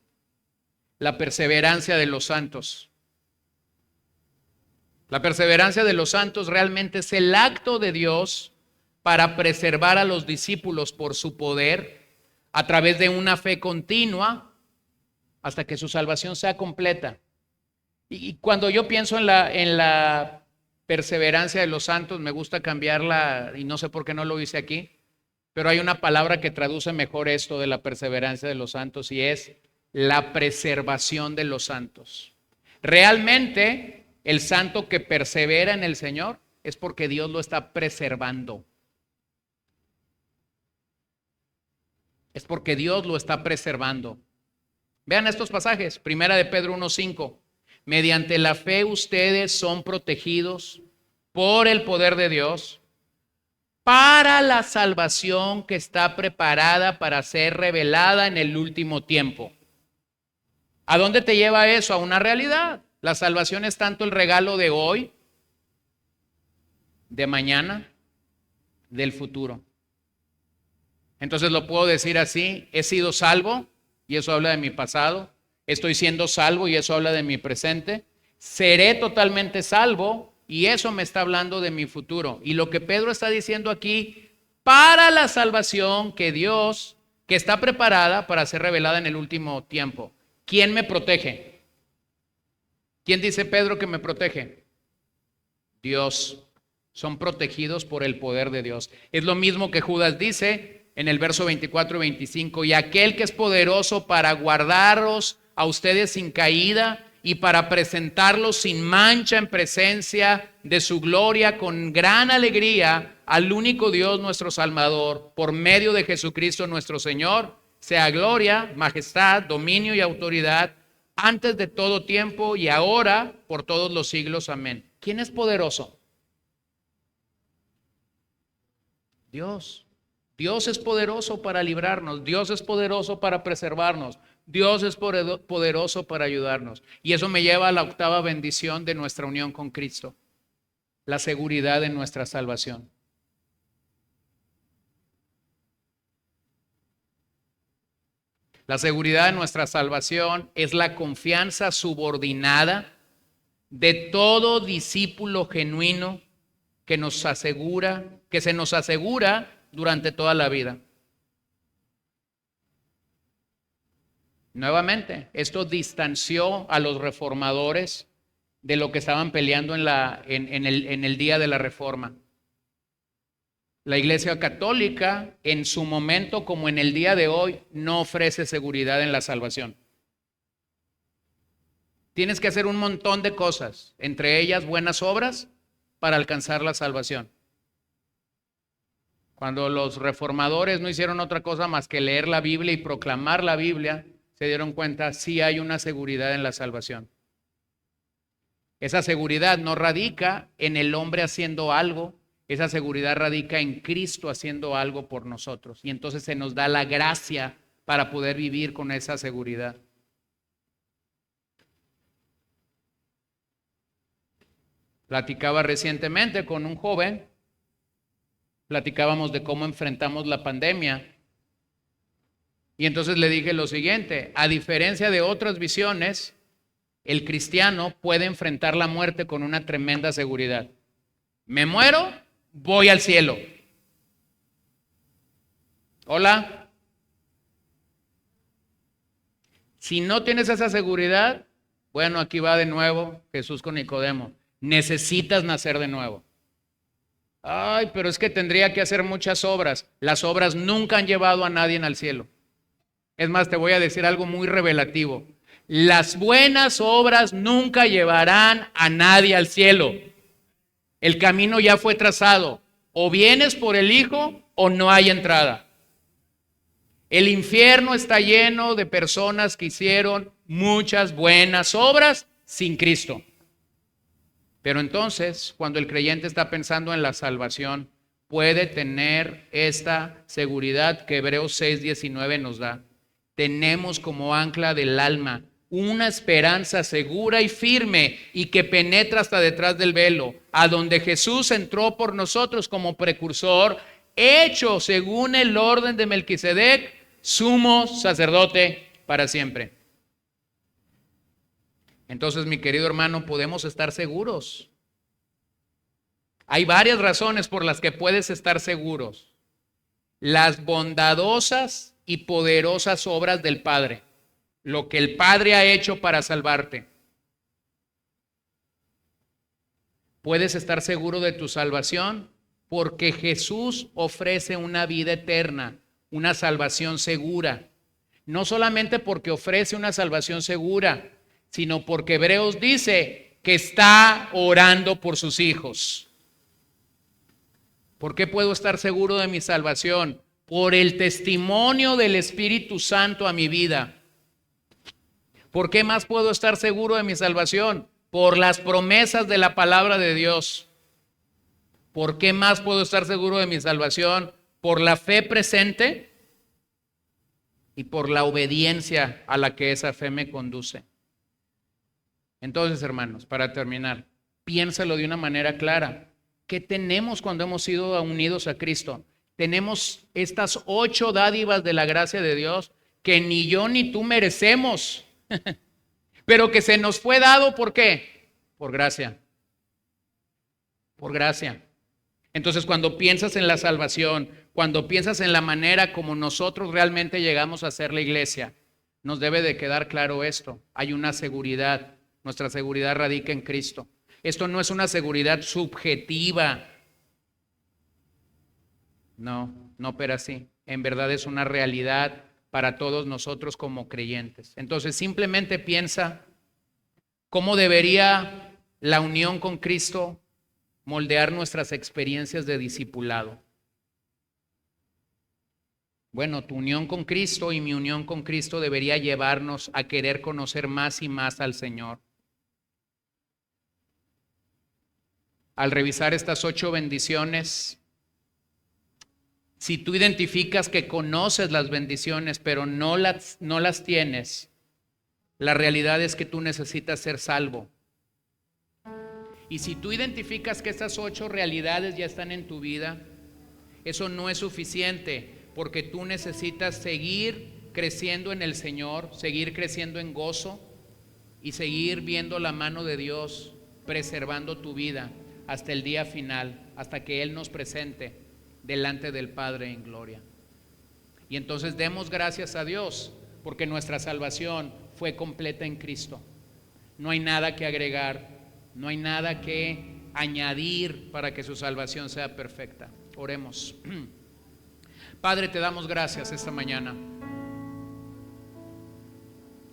la perseverancia de los santos. La perseverancia de los santos realmente es el acto de Dios para preservar a los discípulos por su poder a través de una fe continua hasta que su salvación sea completa. Y cuando yo pienso en la perseverancia de los santos, me gusta cambiarla y no sé por qué no lo hice aquí, pero hay una palabra que traduce mejor esto de la perseverancia de los santos y es la preservación de los santos. Realmente, el santo que persevera en el Señor es porque Dios lo está preservando. Es porque Dios lo está preservando. Vean estos pasajes. Primera de Pedro 1:5. Mediante la fe ustedes son protegidos por el poder de Dios para la salvación que está preparada para ser revelada en el último tiempo. ¿A dónde te lleva eso? A una realidad. La salvación es tanto el regalo de hoy, de mañana, del futuro. Entonces lo puedo decir así: he sido salvo y eso habla de mi pasado. Estoy siendo salvo y eso habla de mi presente. Seré totalmente salvo y eso me está hablando de mi futuro. Y lo que Pedro está diciendo aquí, para la salvación que Dios, que está preparada para ser revelada en el último tiempo. ¿Quién me protege? ¿Quién dice Pedro que me protege? Dios. Son protegidos por el poder de Dios. Es lo mismo que Judas dice en el verso 24 y 25. Y aquel que es poderoso para guardaros a ustedes sin caída y para presentarlos sin mancha en presencia de su gloria con gran alegría, al único Dios nuestro Salvador, por medio de Jesucristo nuestro Señor, sea gloria, majestad, dominio y autoridad antes de todo tiempo y ahora por todos los siglos. Amén. ¿Quién es poderoso? Dios. Dios es poderoso para librarnos. Dios es poderoso para preservarnos. Dios es poderoso para ayudarnos. Y eso me lleva a la octava bendición de nuestra unión con Cristo: la seguridad en nuestra salvación. La seguridad en nuestra salvación es la confianza subordinada de todo discípulo genuino que se nos asegura durante toda la vida. Nuevamente, esto distanció a los reformadores de lo que estaban peleando en el día de la Reforma. La Iglesia Católica, en su momento como en el día de hoy, no ofrece seguridad en la salvación. Tienes que hacer un montón de cosas, entre ellas buenas obras, para alcanzar la salvación. Cuando los reformadores no hicieron otra cosa más que leer la Biblia y proclamar la Biblia, se dieron cuenta, sí hay una seguridad en la salvación. Esa seguridad no radica en el hombre haciendo algo, esa seguridad radica en Cristo haciendo algo por nosotros. Y entonces se nos da la gracia para poder vivir con esa seguridad. Platicaba recientemente con un joven, platicábamos de cómo enfrentamos la pandemia. Y entonces le dije lo siguiente: a diferencia de otras visiones, el cristiano puede enfrentar la muerte con una tremenda seguridad. Me muero, voy al cielo. Hola. Si no tienes esa seguridad, bueno, aquí va de nuevo Jesús con Nicodemo. Necesitas nacer de nuevo. Ay, pero es que tendría que hacer muchas obras. Las obras nunca han llevado a nadie al cielo. Es más, te voy a decir algo muy revelativo. Las buenas obras nunca llevarán a nadie al cielo. El camino ya fue trazado. O vienes por el Hijo o no hay entrada. El infierno está lleno de personas que hicieron muchas buenas obras sin Cristo. Pero entonces, cuando el creyente está pensando en la salvación, puede tener esta seguridad que Hebreos 6:19 nos da. Tenemos como ancla del alma una esperanza segura y firme y que penetra hasta detrás del velo, a donde Jesús entró por nosotros como precursor, hecho según el orden de Melquisedec, sumo sacerdote para siempre. Entonces, mi querido hermano, podemos estar seguros. Hay varias razones por las que puedes estar seguros. Las bondadosas y poderosas obras del Padre, lo que el Padre ha hecho para salvarte. Puedes estar seguro de tu salvación porque Jesús ofrece una vida eterna, una salvación segura. No solamente porque ofrece una salvación segura, sino porque Hebreos dice que está orando por sus hijos. ¿Por qué puedo estar seguro de mi salvación? Por el testimonio del Espíritu Santo a mi vida. ¿Por qué más puedo estar seguro de mi salvación? Por las promesas de la palabra de Dios. ¿Por qué más puedo estar seguro de mi salvación? Por la fe presente y por la obediencia a la que esa fe me conduce. Entonces, hermanos, para terminar, piénsalo de una manera clara. ¿Qué tenemos cuando hemos sido unidos a Cristo? tenemos estas 8 dádivas de la gracia de Dios que ni yo ni tú merecemos, pero que se nos fue dado, ¿por qué? Por gracia. Por gracia. Entonces, cuando piensas en la salvación, cuando piensas en la manera como nosotros realmente llegamos a ser la iglesia, nos debe de quedar claro esto. Hay una seguridad. Nuestra seguridad radica en Cristo. Esto no es una seguridad subjetiva. No opera así. En verdad es una realidad para todos nosotros como creyentes. Entonces, simplemente piensa cómo debería la unión con Cristo moldear nuestras experiencias de discipulado. Bueno, tu unión con Cristo y mi unión con Cristo debería llevarnos a querer conocer más y más al Señor. Al revisar estas 8 bendiciones, si tú identificas que conoces las bendiciones, pero no las tienes, la realidad es que tú necesitas ser salvo. Y si tú identificas que estas 8 realidades ya están en tu vida, eso no es suficiente, porque tú necesitas seguir creciendo en el Señor, seguir creciendo en gozo y seguir viendo la mano de Dios preservando tu vida hasta el día final, hasta que Él nos presente delante del Padre en gloria. Y entonces demos gracias a Dios, porque nuestra salvación fue completa en Cristo. No hay nada que agregar, no hay nada que añadir para que su salvación sea perfecta. Oremos. Padre, te damos gracias esta mañana.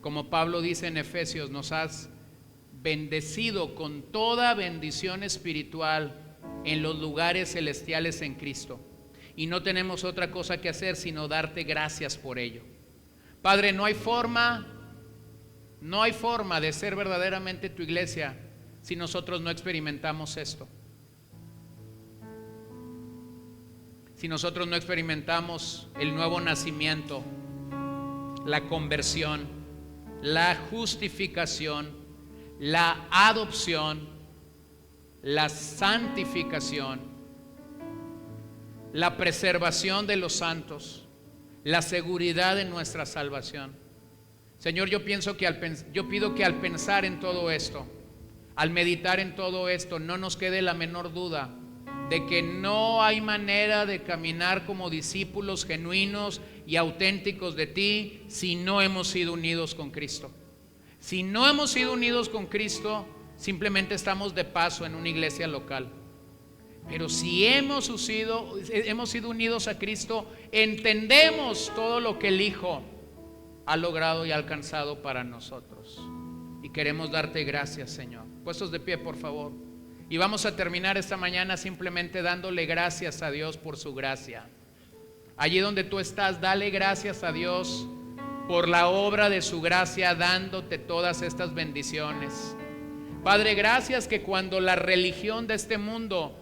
Como Pablo dice en Efesios, nos has bendecido con toda bendición espiritual en los lugares celestiales en Cristo. Y no tenemos otra cosa que hacer sino darte gracias por ello. Padre, no hay forma de ser verdaderamente tu iglesia si nosotros no experimentamos esto. Si nosotros no experimentamos el nuevo nacimiento, la conversión, la justificación, la adopción, la santificación, la preservación de los santos, la seguridad de nuestra salvación. Señor, yo pido que al pensar en todo esto, al meditar en todo esto, no nos quede la menor duda de que no hay manera de caminar como discípulos genuinos y auténticos de ti si no hemos sido unidos con Cristo. Si no hemos sido unidos con Cristo, simplemente estamos de paso en una iglesia local. Pero si hemos sido unidos a Cristo, entendemos todo lo que el Hijo ha logrado y alcanzado para nosotros. Y queremos darte gracias, Señor. Puestos de pie, por favor. Y vamos a terminar esta mañana simplemente dándole gracias a Dios por su gracia. Allí donde tú estás, dale gracias a Dios por la obra de su gracia, dándote todas estas bendiciones. Padre, gracias que cuando la religión de este mundo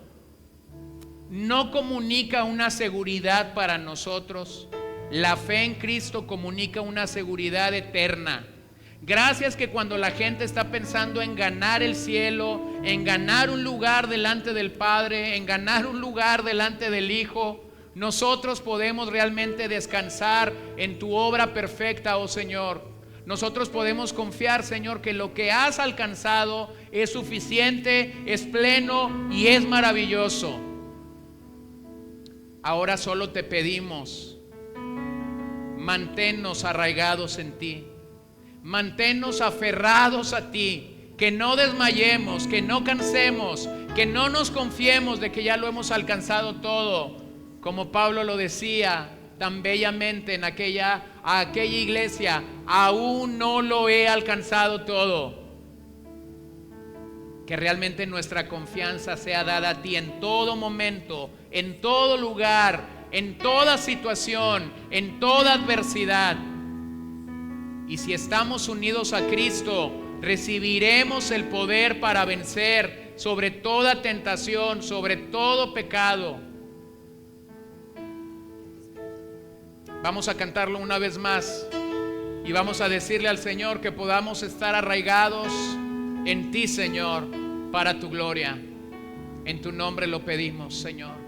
no comunica una seguridad para nosotros, la fe en Cristo comunica una seguridad eterna. Gracias que cuando la gente está pensando en ganar el cielo, en ganar un lugar delante del Padre, en ganar un lugar delante del Hijo, nosotros podemos realmente descansar en tu obra perfecta, oh Señor. Nosotros podemos confiar, Señor, que lo que has alcanzado es suficiente, es pleno y es maravilloso. Ahora solo te pedimos, manténnos arraigados en ti. Manténnos aferrados a ti, que no desmayemos, que no cansemos, que no nos confiemos de que ya lo hemos alcanzado todo, como Pablo lo decía tan bellamente en aquella iglesia: aún no lo he alcanzado todo. Que realmente nuestra confianza sea dada a ti en todo momento, en todo lugar, en toda situación, en toda adversidad. Y si estamos unidos a Cristo, recibiremos el poder para vencer sobre toda tentación, sobre todo pecado. Vamos a cantarlo una vez más y vamos a decirle al Señor que podamos estar arraigados en ti, Señor, para tu gloria. En tu nombre lo pedimos, Señor.